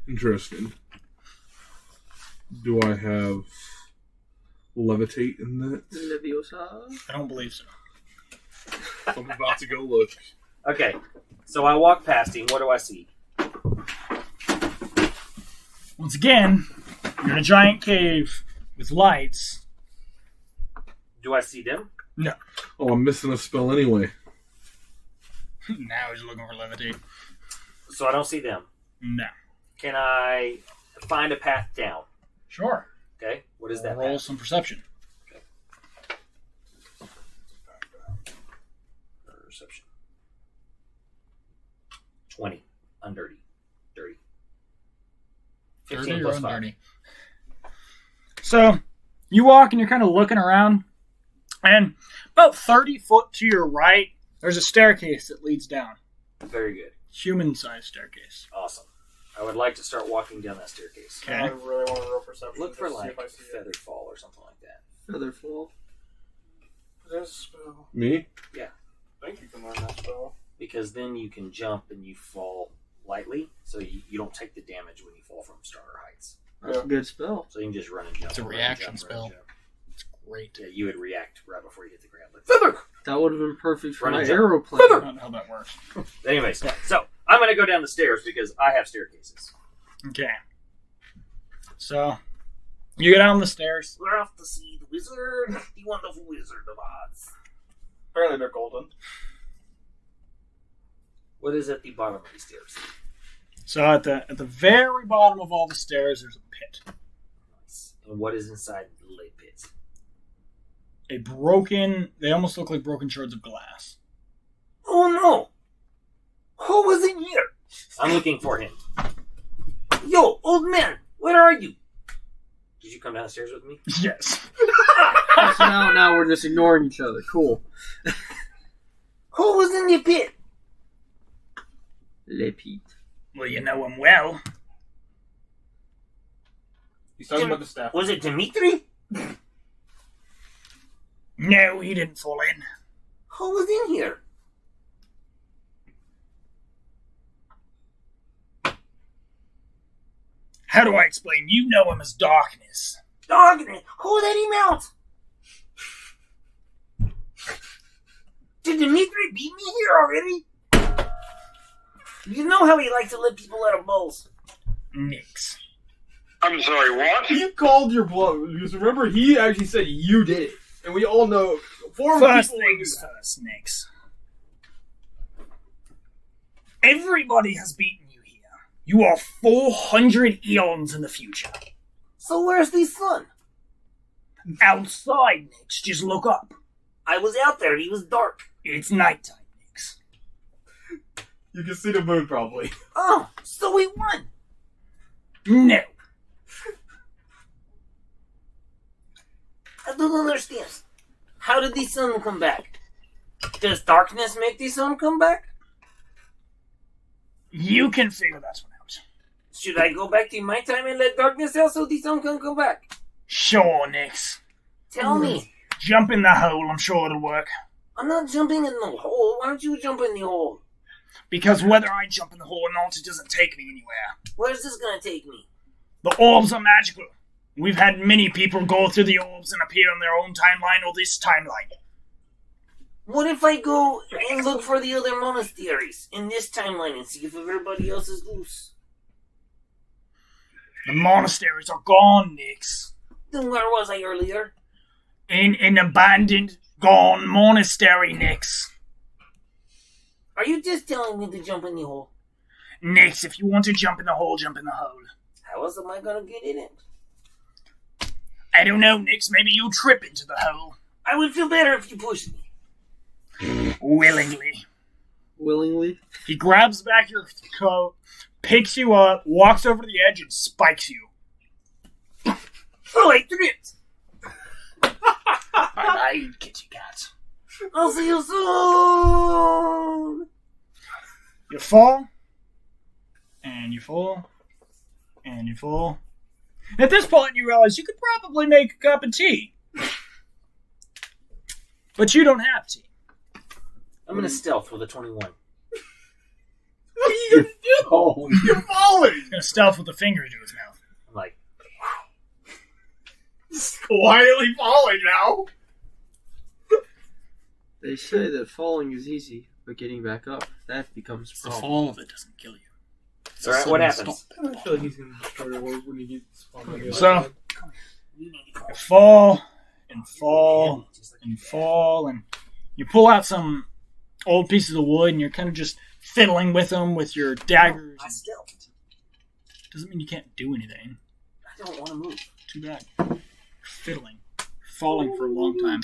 Interesting. Do I have levitate in that? Leviosa. I don't believe so. I'm about to go look. Okay, so I walk past him. What do I see? Once again, you're in a giant cave with lights. Do I see them? No. Oh, I'm missing a spell anyway. Now he's looking for levitate. So I don't see them. No. Can I find a path down? Sure. Okay, what is that Roll path? some perception. Perception. 20. Undirty. Dirty. 15 30 or plus 5. undirty. So, you walk and you're kind of looking around, and about 30 foot to your right, there's a staircase that leads down. Very good. Human-sized staircase. Awesome. I would like to start walking down that staircase. Okay. I really want to roll perception. Look for just to see like if I see it. feathered fall or something like that. Featherfall. There's a spell. Me? I think you can learn that spell. Because then you can jump and you fall lightly, so you don't take the damage when you fall from starter heights. That's a good spell. So you can just run and jump. It's a run and reaction jump, run and spell. jump. It's great. Yeah, you would react right before you hit the ground. But Feather! That would have been perfect for Run my and jump. aeroplane. I don't know how that works. anyways, so I'm going to go down the stairs because I have staircases. Okay. So, you get down the stairs. We're off to see the wizard, the wonderful Wizard of Oz. Apparently they're golden. What is at the bottom of these stairs? So at the very bottom of all the stairs, there's a pit. Nice. And what is inside the lake pit? They almost look like broken shards of glass. Oh no! Who was in here? I'm looking for him. Yo, old man, where are you? Did you come downstairs with me? Yes. So now we're just ignoring each other. Cool. Who was in the pit? Le Pete. Well, you know him well. He's talking about the staff. Was it Dimitri? No, he didn't fall in. Who was in here? How do I explain? You know him as Darkness. Darkness. Who let him out? Did Dimitri beat me here already? You know how he likes to let people out of bowls. Nix. I'm sorry, what? He called your bluff because remember he actually said you did it, and we all know. First things first, Nix. Everybody has beaten you here. You are 400 eons in the future. So where's the sun? Outside, Nix. Just look up. I was out there. He was dark. It's nighttime, Nix. You can see the moon probably. Oh, so we won. No. I don't understand. How did the sun come back? Does darkness make the sun come back? You can figure that one out. Should I go back to my time and let darkness out so the sun can come back? Sure, Nix. Tell me. Jump in the hole. I'm sure it'll work. I'm not jumping in the hole. Why don't you jump in the hole? Because whether I jump in the hole or not, it doesn't take me anywhere. Where's this gonna take me? The orbs are magical. We've had many people go through the orbs and appear on their own timeline or this timeline. What if I go and look for the other monasteries in this timeline and see if everybody else is loose? The monasteries are gone, Nix. Then where was I earlier? In an abandoned, gone monastery, Nix. Are you just telling me to jump in the hole? Nix, if you want to jump in the hole, jump in the hole. How else am I gonna get in it? I don't know, Nix. Maybe you'll trip into the hole. I would feel better if you pushed me. Willingly. Willingly? He grabs back your coat, picks you up, walks over to the edge, and spikes you. Oh, I tripped! Bye-bye, kitty cat. I'll see you soon! You fall, and you fall, and you fall. At this point, you realize you could probably make a cup of tea. But you don't have tea. I'm going to stealth with a 21. What are you gonna do? Oh, You're falling. He's going to stealth with the finger to his mouth. I'm like, Quietly falling now. They say that falling is easy, but getting back up, that becomes a The problem. fall of it doesn't kill you. all right, what happens? I feel like he's gonna destroy the world when he gets on the other So- side. You fall, and fall, and fall, and you pull out some old pieces of wood, and you're kind of just fiddling with them with your daggers. I stealthed. Doesn't mean you can't do anything. I don't want to move. Too bad. You're fiddling. Falling for a long time.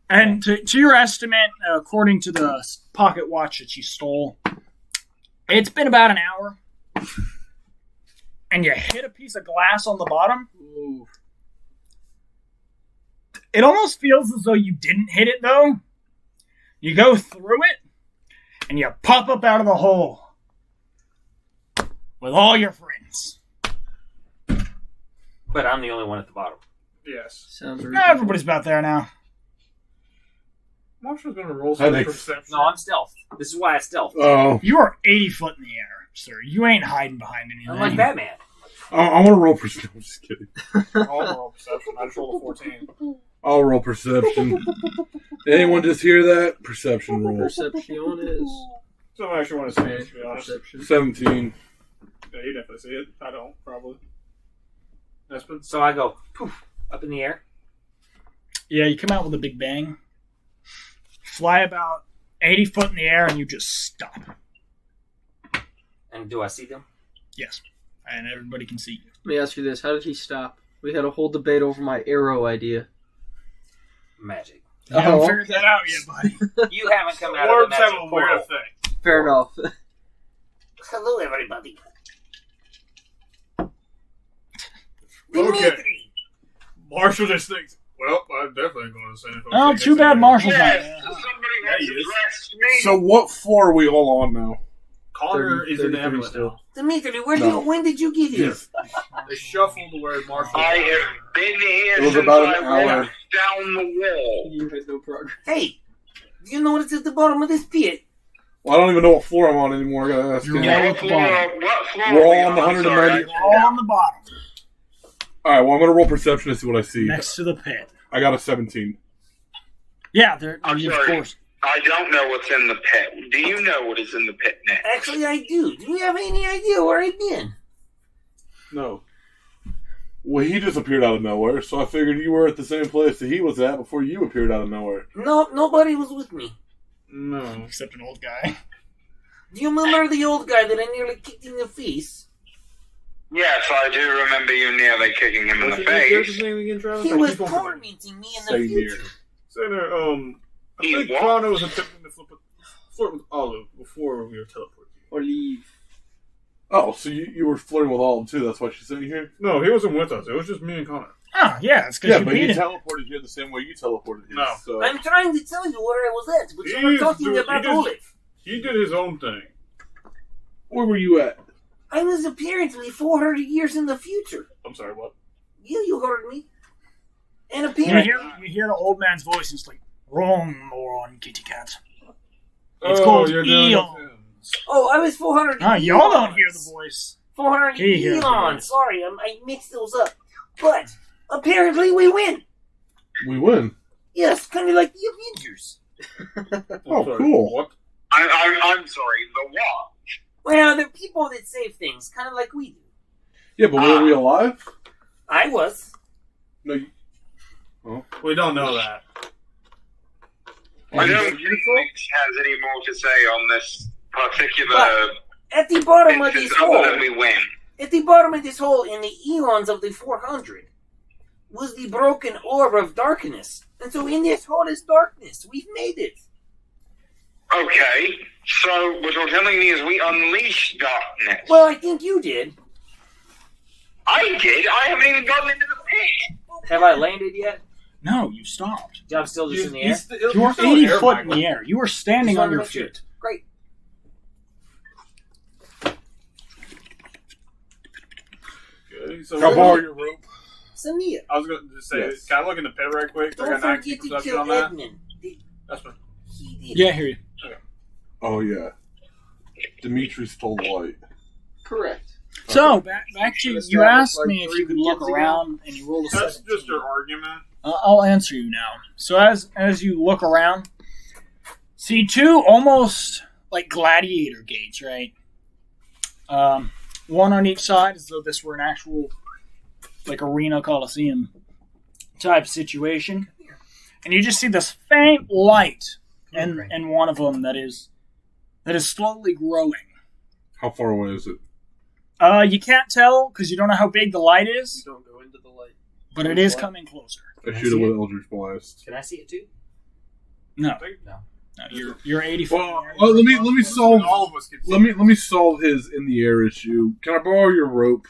And to your estimate, according to the pocket watch that you stole, it's been about an hour. And you hit a piece of glass on the bottom. Ooh. It almost feels as though you didn't hit it, though. You go through it, and you pop up out of the hole. With all your friends. But I'm the only one at the bottom. Yes. Sounds Now everybody's about there now. Marshall's gonna roll I some think- perception. No, I'm stealth. This is why I stealth. oh, You are 80 foot in the air, sir. You ain't hiding behind anything. I'm like Batman. I want to roll perception. I'm just kidding. I'll roll perception. I just rolled a 14. I'll roll perception. Did anyone just hear that? Perception roll. Perception is So I actually want to see it, to be honest. perception. 17. Yeah, you definitely see it. I don't, probably. Espen? So I go poof up in the air. Yeah, you come out with a big bang, fly about 80 foot in the air, and you just stop. And do I see them? Yes, and everybody can see you. Let me ask you this: how did he stop? We had a whole debate over my arrow idea. Magic. You haven't Oh, figured that out yet, buddy. You haven't come out of the Orbs have magic a weird portal. effect. Fair enough. Hello, everybody. Okay. Dimitri. Marshall just thinks, well, I'm definitely going to send it. Oh, too bad Marshall's not Yes, there. somebody Yeah, has he is. addressed me. So what floor are we all on now? Connor 30, is in the 33 ambulance still. now. Dimitri, No. when did you get here? They shuffled where Marshall I have been here It was since about I an hour. walked down the wall. You had no progress. Hey, do you know what's at the bottom of this pit? Well, I don't even know what floor I'm on anymore. I gotta ask You're you. all at What the floor, bottom. what floor We're are we all on the I'm sorry, 190. I- All on the bottom, Alright, well, I'm gonna roll perception to see what I see. next to the pit. I got a 17. Yeah, they're I'm of sorry. course. I don't know what's in the pit. Do you know what is in the pit next? Actually, I do. Do you have any idea where I've been? No. Well, he just appeared out of nowhere, so I figured you were at the same place that he was at before you appeared out of nowhere. No, nobody was with me. No. Except an old guy. Do you remember the old guy that I nearly kicked in the face? Yes, I do remember you nearly kicking him in the face. name again, Travis? He was tormenting me in the Same future. here. Say there, I He think what? Connor was attempting to flirt with Olive before we were teleported. Or leave. Oh, so you were flirting with Olive too, that's why she's sitting here? No, he wasn't with us. It was just me and Connor. Oh, yeah, it's because Yeah, you but he beat him. teleported here the same way you teleported him. No. So. I'm trying to tell you where I was at, but you were He's talking doing- about he just- Olive. He did his own thing. Where were you at? I was apparently 400 years in the future. I'm sorry, what? You heard me. And You apparently, hear the old man's voice, and it's like, wrong, moron, kitty cat. It's Oh, called you're doing Eon. it. oh, I was 400 Ah, y'all don't hear the voice. 400 He hears the eons. voice. Sorry, I mixed those up. But apparently we win. We win. Yes, kind of like the Avengers. I'm Oh, sorry, cool. What? I'm sorry, the what? Well, they're people that save things, kind of like we do. Yeah, but were we alive? I was. No, you... We don't know that. I don't think Mitch has any more to say on this particular But at the bottom of instance this other hole, than we win. at the bottom of this hole in the eons of the 400, was the broken orb of darkness. And so in this hole is darkness. We've made it. Okay, so what you're telling me is we unleashed darkness. Well, I think you did. I did. I haven't even gotten into the pit. Have I landed yet? No, you stopped. I'm still just in the air. You were 80 foot in the air. You were standing Just on wanted your to make sure. feet. Great. Okay, so I'll borrow your rope. Samia, I was going to just say, Yes. can I look in the pit right quick? I don't got 19 forget to perception kill on that. Edmund. That's fine. He did. Yeah, I hear you. Oh, yeah. Dimitri stole the light. Correct. So, back to Just you got asked like me if 3 you could look kids ago. around and you rolled a That's 17. just your argument. I'll answer you now. So as you look around, see two almost like gladiator gates, right? One on each side, as though this were an actual like arena coliseum type situation, and you just see this faint light, and one of them that is slowly growing. How far away is it? You can't tell because you don't know how big the light You is, don't go into the light. but it is coming closer. I Can I shoot it see with it? Eldritch Blast. Can I see it too? No, No. you're 80 feet. Well, in the air. let me solve All of us can see. let me solve his in the air issue. Can I borrow your rope?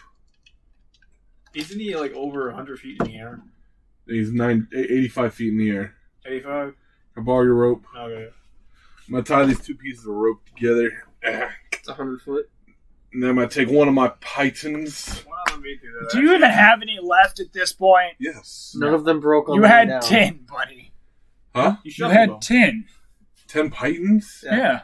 Isn't he like over 100 feet in the air? He's 85 feet in the air. 85? Can I borrow your rope? Okay. I'm gonna tie these two pieces of rope together, It's 100 foot. and then I'm gonna take one of my pythons. Why not let me do that? Do you even have any left at this point? Yes. None of them broke on You the way had down. 10, buddy. Huh? You had 10. 10 pythons? Yeah. Yeah.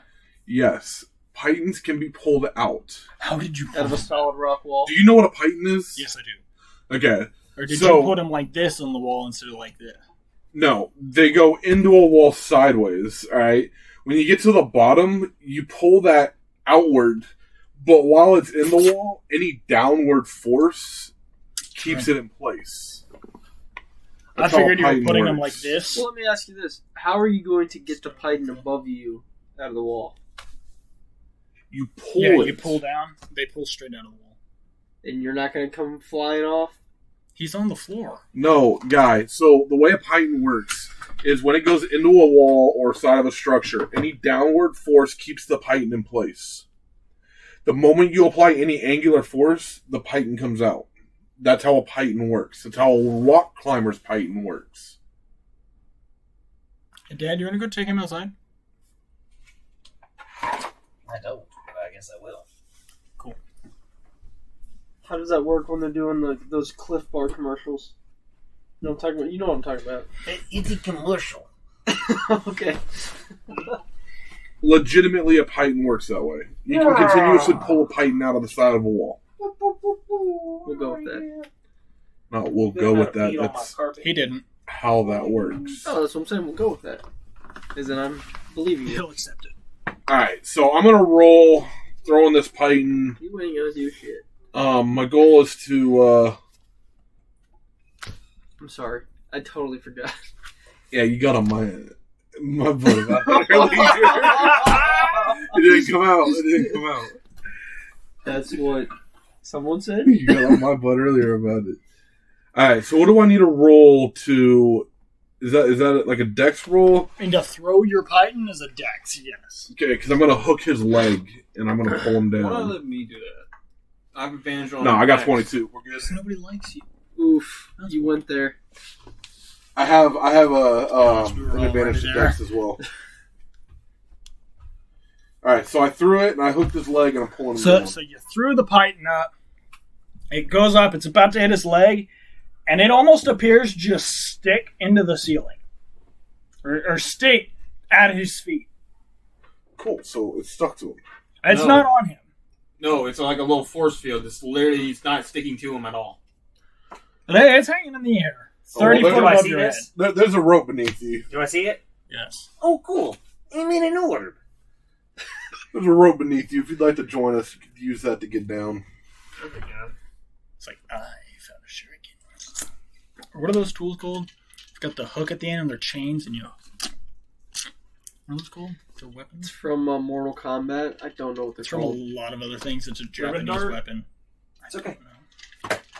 Yes. pythons can be pulled out. How did you Out of a solid rock wall. Do you know what a python is? Yes, I do. Okay. Or did So- you put them like this on the wall instead of like this? No, they go into a wall sideways, alright? When you get to the bottom, you pull that outward, but while it's in the wall, any downward force keeps it in place. I That's how a figured you were python putting them like works. this. Well, let me ask you this: how are you going to get the python above you out of the wall? You pull Yeah, it. you pull down, they pull straight out of the wall. And you're not going to come flying off? He's on the floor. No, guy. So the way a python works is when it goes into a wall or side of a structure, any downward force keeps the python in place. The moment you apply any angular force, the python comes out. That's how a python works. That's how a rock climber's python works. Hey, Dad, you want to go take him outside? I don't, but I guess I will. How does that work when they're doing those Cliff Bar commercials? You know what I'm talking about? You know what I'm talking about. It's a commercial. Okay. Legitimately, a python works that way. You can continuously pull a python out of the side of a wall. We'll go with that. No, we'll go with that. Feet on my That's carpet. He didn't. how that works. Oh, that's what I'm saying. We'll go with that. As in, I'm believing you. He'll accept it. Alright, so I'm gonna roll throwing this python. You ain't gonna do shit. My goal is to I'm sorry. I totally forgot. yeah, you got on my butt about that earlier. It didn't come out. It didn't come out. That's what someone said? You got on my butt earlier about it. Alright, so what do I need to roll to is that like a dex roll? And to throw your python is a dex, yes. Okay, because I'm gonna hook his leg and I'm gonna pull him Why not down. let me do that? I have advantage on. No, I got attacks. 22. We're good. Because nobody likes you. Oof. You went there. I have We were an all advantage ready to there. dex as well. Alright, so I threw it and I hooked his leg and I'm pulling him down. So you threw the python up. It goes up. It's about to hit his leg. And it almost appears just stick into the ceiling. Or stick at his feet. Cool, so it's stuck to him. It's No. not on him. No, it's like a little force field. It's literally it's not sticking to him at all. It's hanging in the air. 30 well, foot do I above see your this? head. There's a rope beneath you. Do I see it? Yes. Oh, cool. I'm in an orb. There's a rope beneath you. If you'd like to join us, you could use that to get down. It's like, I found a shuriken. Or what are those tools called? It's got the hook at the end and they're chains and you... What are those called? They're It's weapons? from Mortal Kombat. I don't know what they're It's from a called. lot of other things. It's a Ribbon Japanese dart? weapon. It's okay.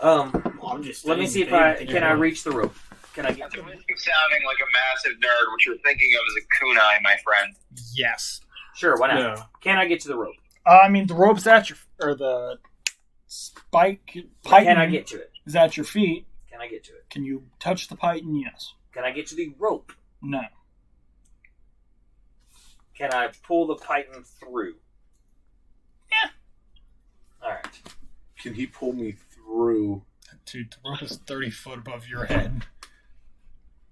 Well, I'm just Let me saying, see if I they- can I reach the rope. Can I get That's to it? sounding like a massive nerd. What you're thinking of is a kunai, my friend. Yes. Sure, why not? Yeah. Can I get to the rope? I mean, the rope's at your... Or the spike... Python Can I get to it? is at your feet. Can I get to it? Can you touch the python? Yes. Can I get to the rope? No. Can I pull the python through? Yeah. All right. Can he pull me through? Dude, the rope is 30 foot above your head.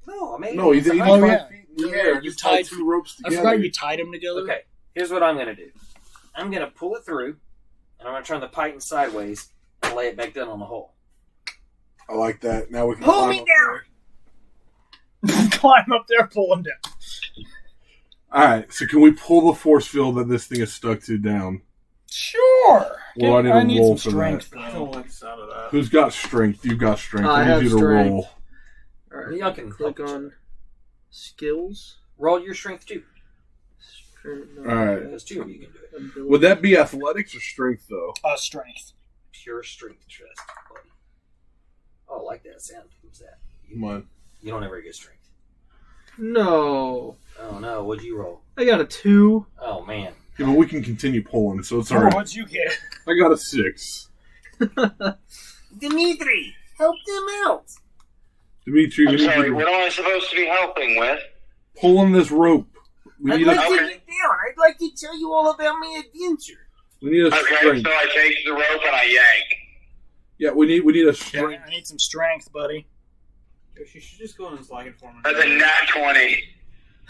No, I mean No, he's 5 Oh, yeah. feet in the Yeah, air. you Just tied tied- 2 ropes I together. forgot you tied them together. Okay. Here's what I'm gonna do. I'm gonna pull it through, and I'm gonna turn the python sideways and lay it back down on the hole. I like that. Now we can Pull climb me up down. there. Climb up there, pull him down. Alright, so can we pull the force field that this thing is stuck to down? Sure. Well, I need to roll some for that. strength. I though. don't like the sound of that. Who's got strength? You've got strength. I I have need you to strength. roll. Alright. Y'all can Click help each on skills. Roll your strength too. Alright. There's two of you can do it. Ability. Would that be athletics or strength, though? Strength. Pure strength test, buddy. Oh, I like that sound. Who's that? Come on. You don't ever get strength. No. Oh no, what'd you roll? I got a 2. Oh man. Yeah, but we can continue pulling, so it's Oh, alright. what'd you get? I got a 6. Dimitri, help them out. Dimitri, we I'm need you sorry, to what am I supposed to be helping with? pulling this rope. We I'd need like a, to Okay. get down. I'd like to tell you all about my adventure. we need a Okay, strength. so I take the rope and I yank. Yeah, we need a Yeah, strength. I need some strength, buddy. She should just go in and slide it for me. That's a nat 20.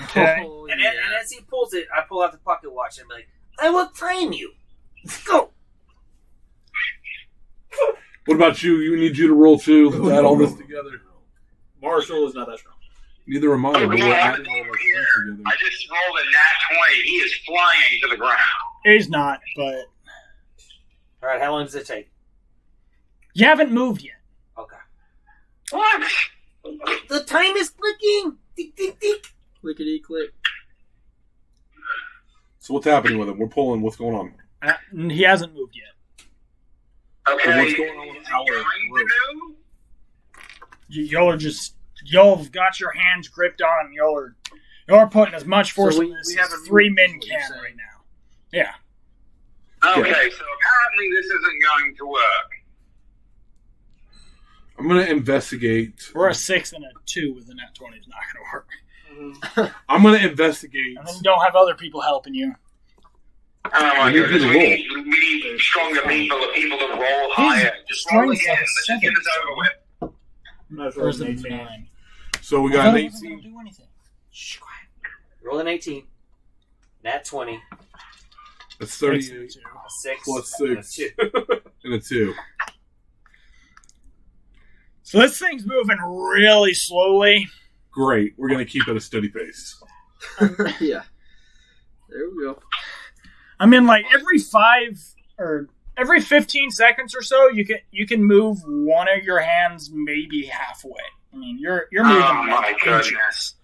Okay. Oh, And, yeah. and as he pulls it, I pull out the pocket watch and be like, I will time you. Let's go. What about you? You need you to roll too. To add all this together. Marshall is not that strong. Neither am I. Oh, But come we're on, adding all of our here. stuff together. I just rolled a nat 20. He is flying to the ground. He's not, but All right, how long does it take? you haven't moved yet. Okay. What? The time is clicking. Tick, tick, tick. Clickety click. So what's happening with him? We're pulling. What's going on? He hasn't moved yet. Okay. So what's going on with Is he our going rope? to do? Y'all have got your hands gripped on him. Y'all are putting as much force So in we this haven't as 3 moved, men is what you're can saying. right now. Yeah. Okay, so apparently this isn't going to work. I'm going to investigate. We're a 6 and a 2 with a nat 20 is not going to work. I'm going to investigate. And then you don't have other people helping you. Oh my We need goodness, to we roll. need stronger people, or people that roll higher. Just roll strength's again. like a Let's just 7, get this over with. That's Or is right, it a 18. 9? So we I got thought an it wasn't 18 going to do anything. Shh, quiet. Roll an 18. Nat 20. That's 6 and a 38 2. A 6. plus and a 6 2. and a 2. So this thing's moving really slowly. Great. We're going to keep at a steady pace. Yeah. There we go. I mean, like every 15 seconds or so, you can move one of your hands maybe halfway. I mean, you're moving. Oh my like inches. goodness.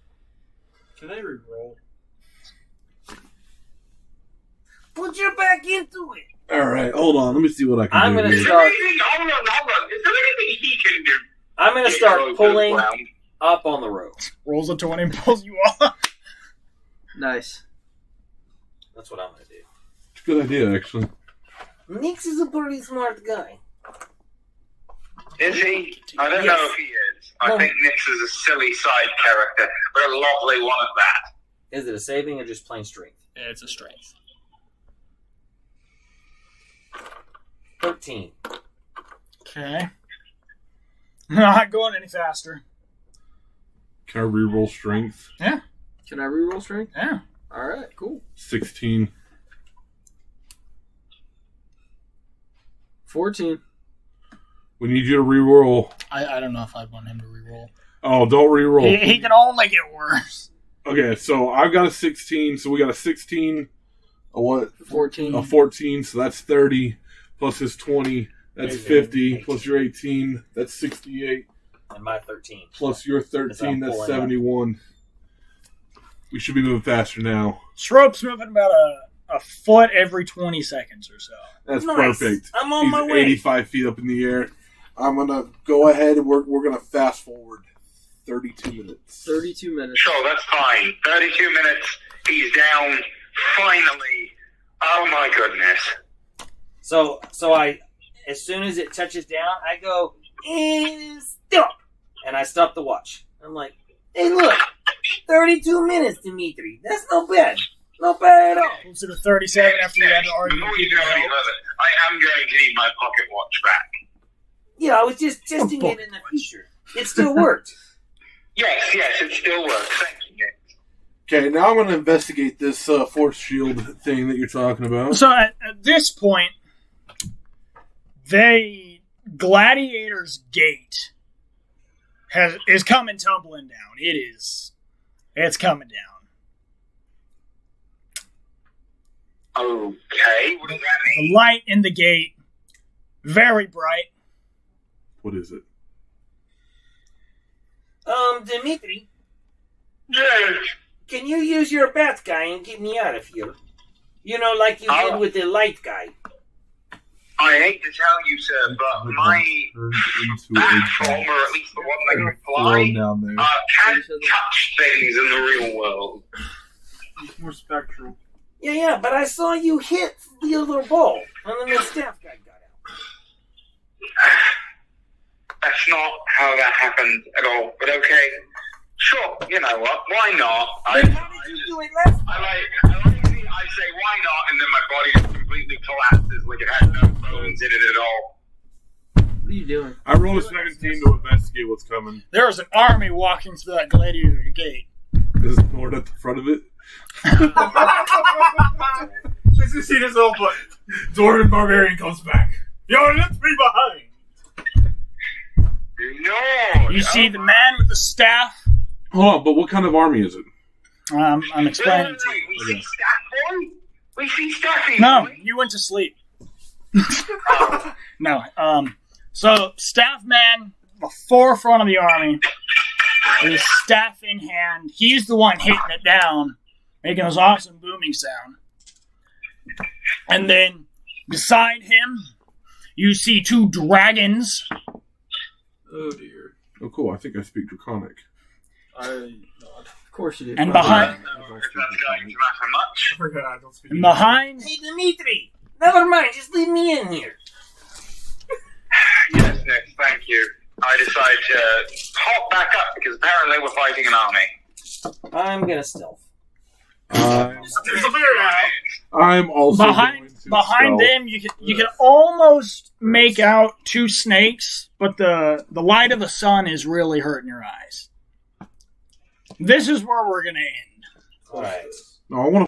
Can I re-roll? Put your back into it. All right. Hold on. Let me see what I can I'm do. gonna here. Is there Start. anything, hold on. Is there anything he can do? I'm going to Get start close to the pulling ground? up on the rope. Rolls a 20 and pulls you off. Nice. That's what I'm going to do. It's a good idea, actually. Nix is a pretty smart guy. Is he? I don't know if he is. I No. think Nix is a silly side character, but a lovely one at that. Is it a saving or just plain strength? It's a strength. 13. Okay. Not going any faster. Can I reroll strength? Can I reroll strength? Yeah. All right, cool. 16. 14. We need you to reroll. I don't know if I'd want him to reroll. Oh, don't reroll. He can only get worse. Okay, so I've got a 16. So we got a 16. A what? 14. A 14. So that's 30. Plus his 20. That's 50. Plus your 18. That's 68. And my 13. Plus your 13. That's pulling up. 71. We should be moving faster now. Schroep's moving about a foot every 20 seconds or so. That's Nice. perfect. I'm on He's my way. 85 feet up in the air. I'm going to go ahead and we're going to fast forward 32 minutes. 32 minutes. Sure, that's fine. 32 minutes. He's down. Finally. Oh my goodness. So I, as soon as it touches down, I go, stop! And I stop the watch. I'm like, Hey, look. 32 minutes, Dimitri. That's not bad. Not bad at all. Closer to 37 after you had to argue Before with you people go to any help. further, I am going to need my pocket watch back. Yeah, I was just testing it in the future. It still worked. Yes, it still works. Thank you. Okay, now I'm going to investigate this force shield thing that you're talking about. So at this point, Gladiator's Gate is coming tumbling down. It's coming down. Okay, what does that mean? The light in the gate, very bright. What is it? Dimitri, Yes. can you use your bat guy and get me out of here? You know, like you did with the light guy. I hate to tell you, sir, but my Turned into a platform, or at least the one that can fly, down there. can't touch things in the real world. It's more spectral. Yeah, but I saw you hit the other ball, and then the staff guy got out. That's not how that happened at all, but okay. Sure, you know what? Why not? Then how did you do it last time? I say why not, and then my body just completely collapses like it had no bones in it at all. What are you doing? I rolled a 17 to investigate what's coming. There's an army walking through that Gladiator Gate. Is Nord at the front of it? Just to see this little Dwarven barbarian comes back. Yo, left me behind. No. You see the man with the staff. Hold on, but what kind of army is it? I'm explaining to We you. see Staff Boy. We see Staffy. No, Boy. you went to sleep. No. So staff man, the forefront of the army, with his staff in hand. He's the one hitting it down, making this awesome booming sound. And then beside him, you see two dragons. Oh dear. Oh, cool. I think I speak Draconic. Of course you did. And behind, If that's going to matter much. I forgot I don't speak. and behind, Hey, Dimitri. Never mind. Just leave me in here. Yes, thank you. I decide to hop back up because apparently we're fighting an army. I'm gonna stealth. There's a bear now. I'm also behind, going to behind stealth. them, you can almost make out two snakes, but the light of the sun is really hurting your eyes. This is where we're gonna end. All right. No, I want to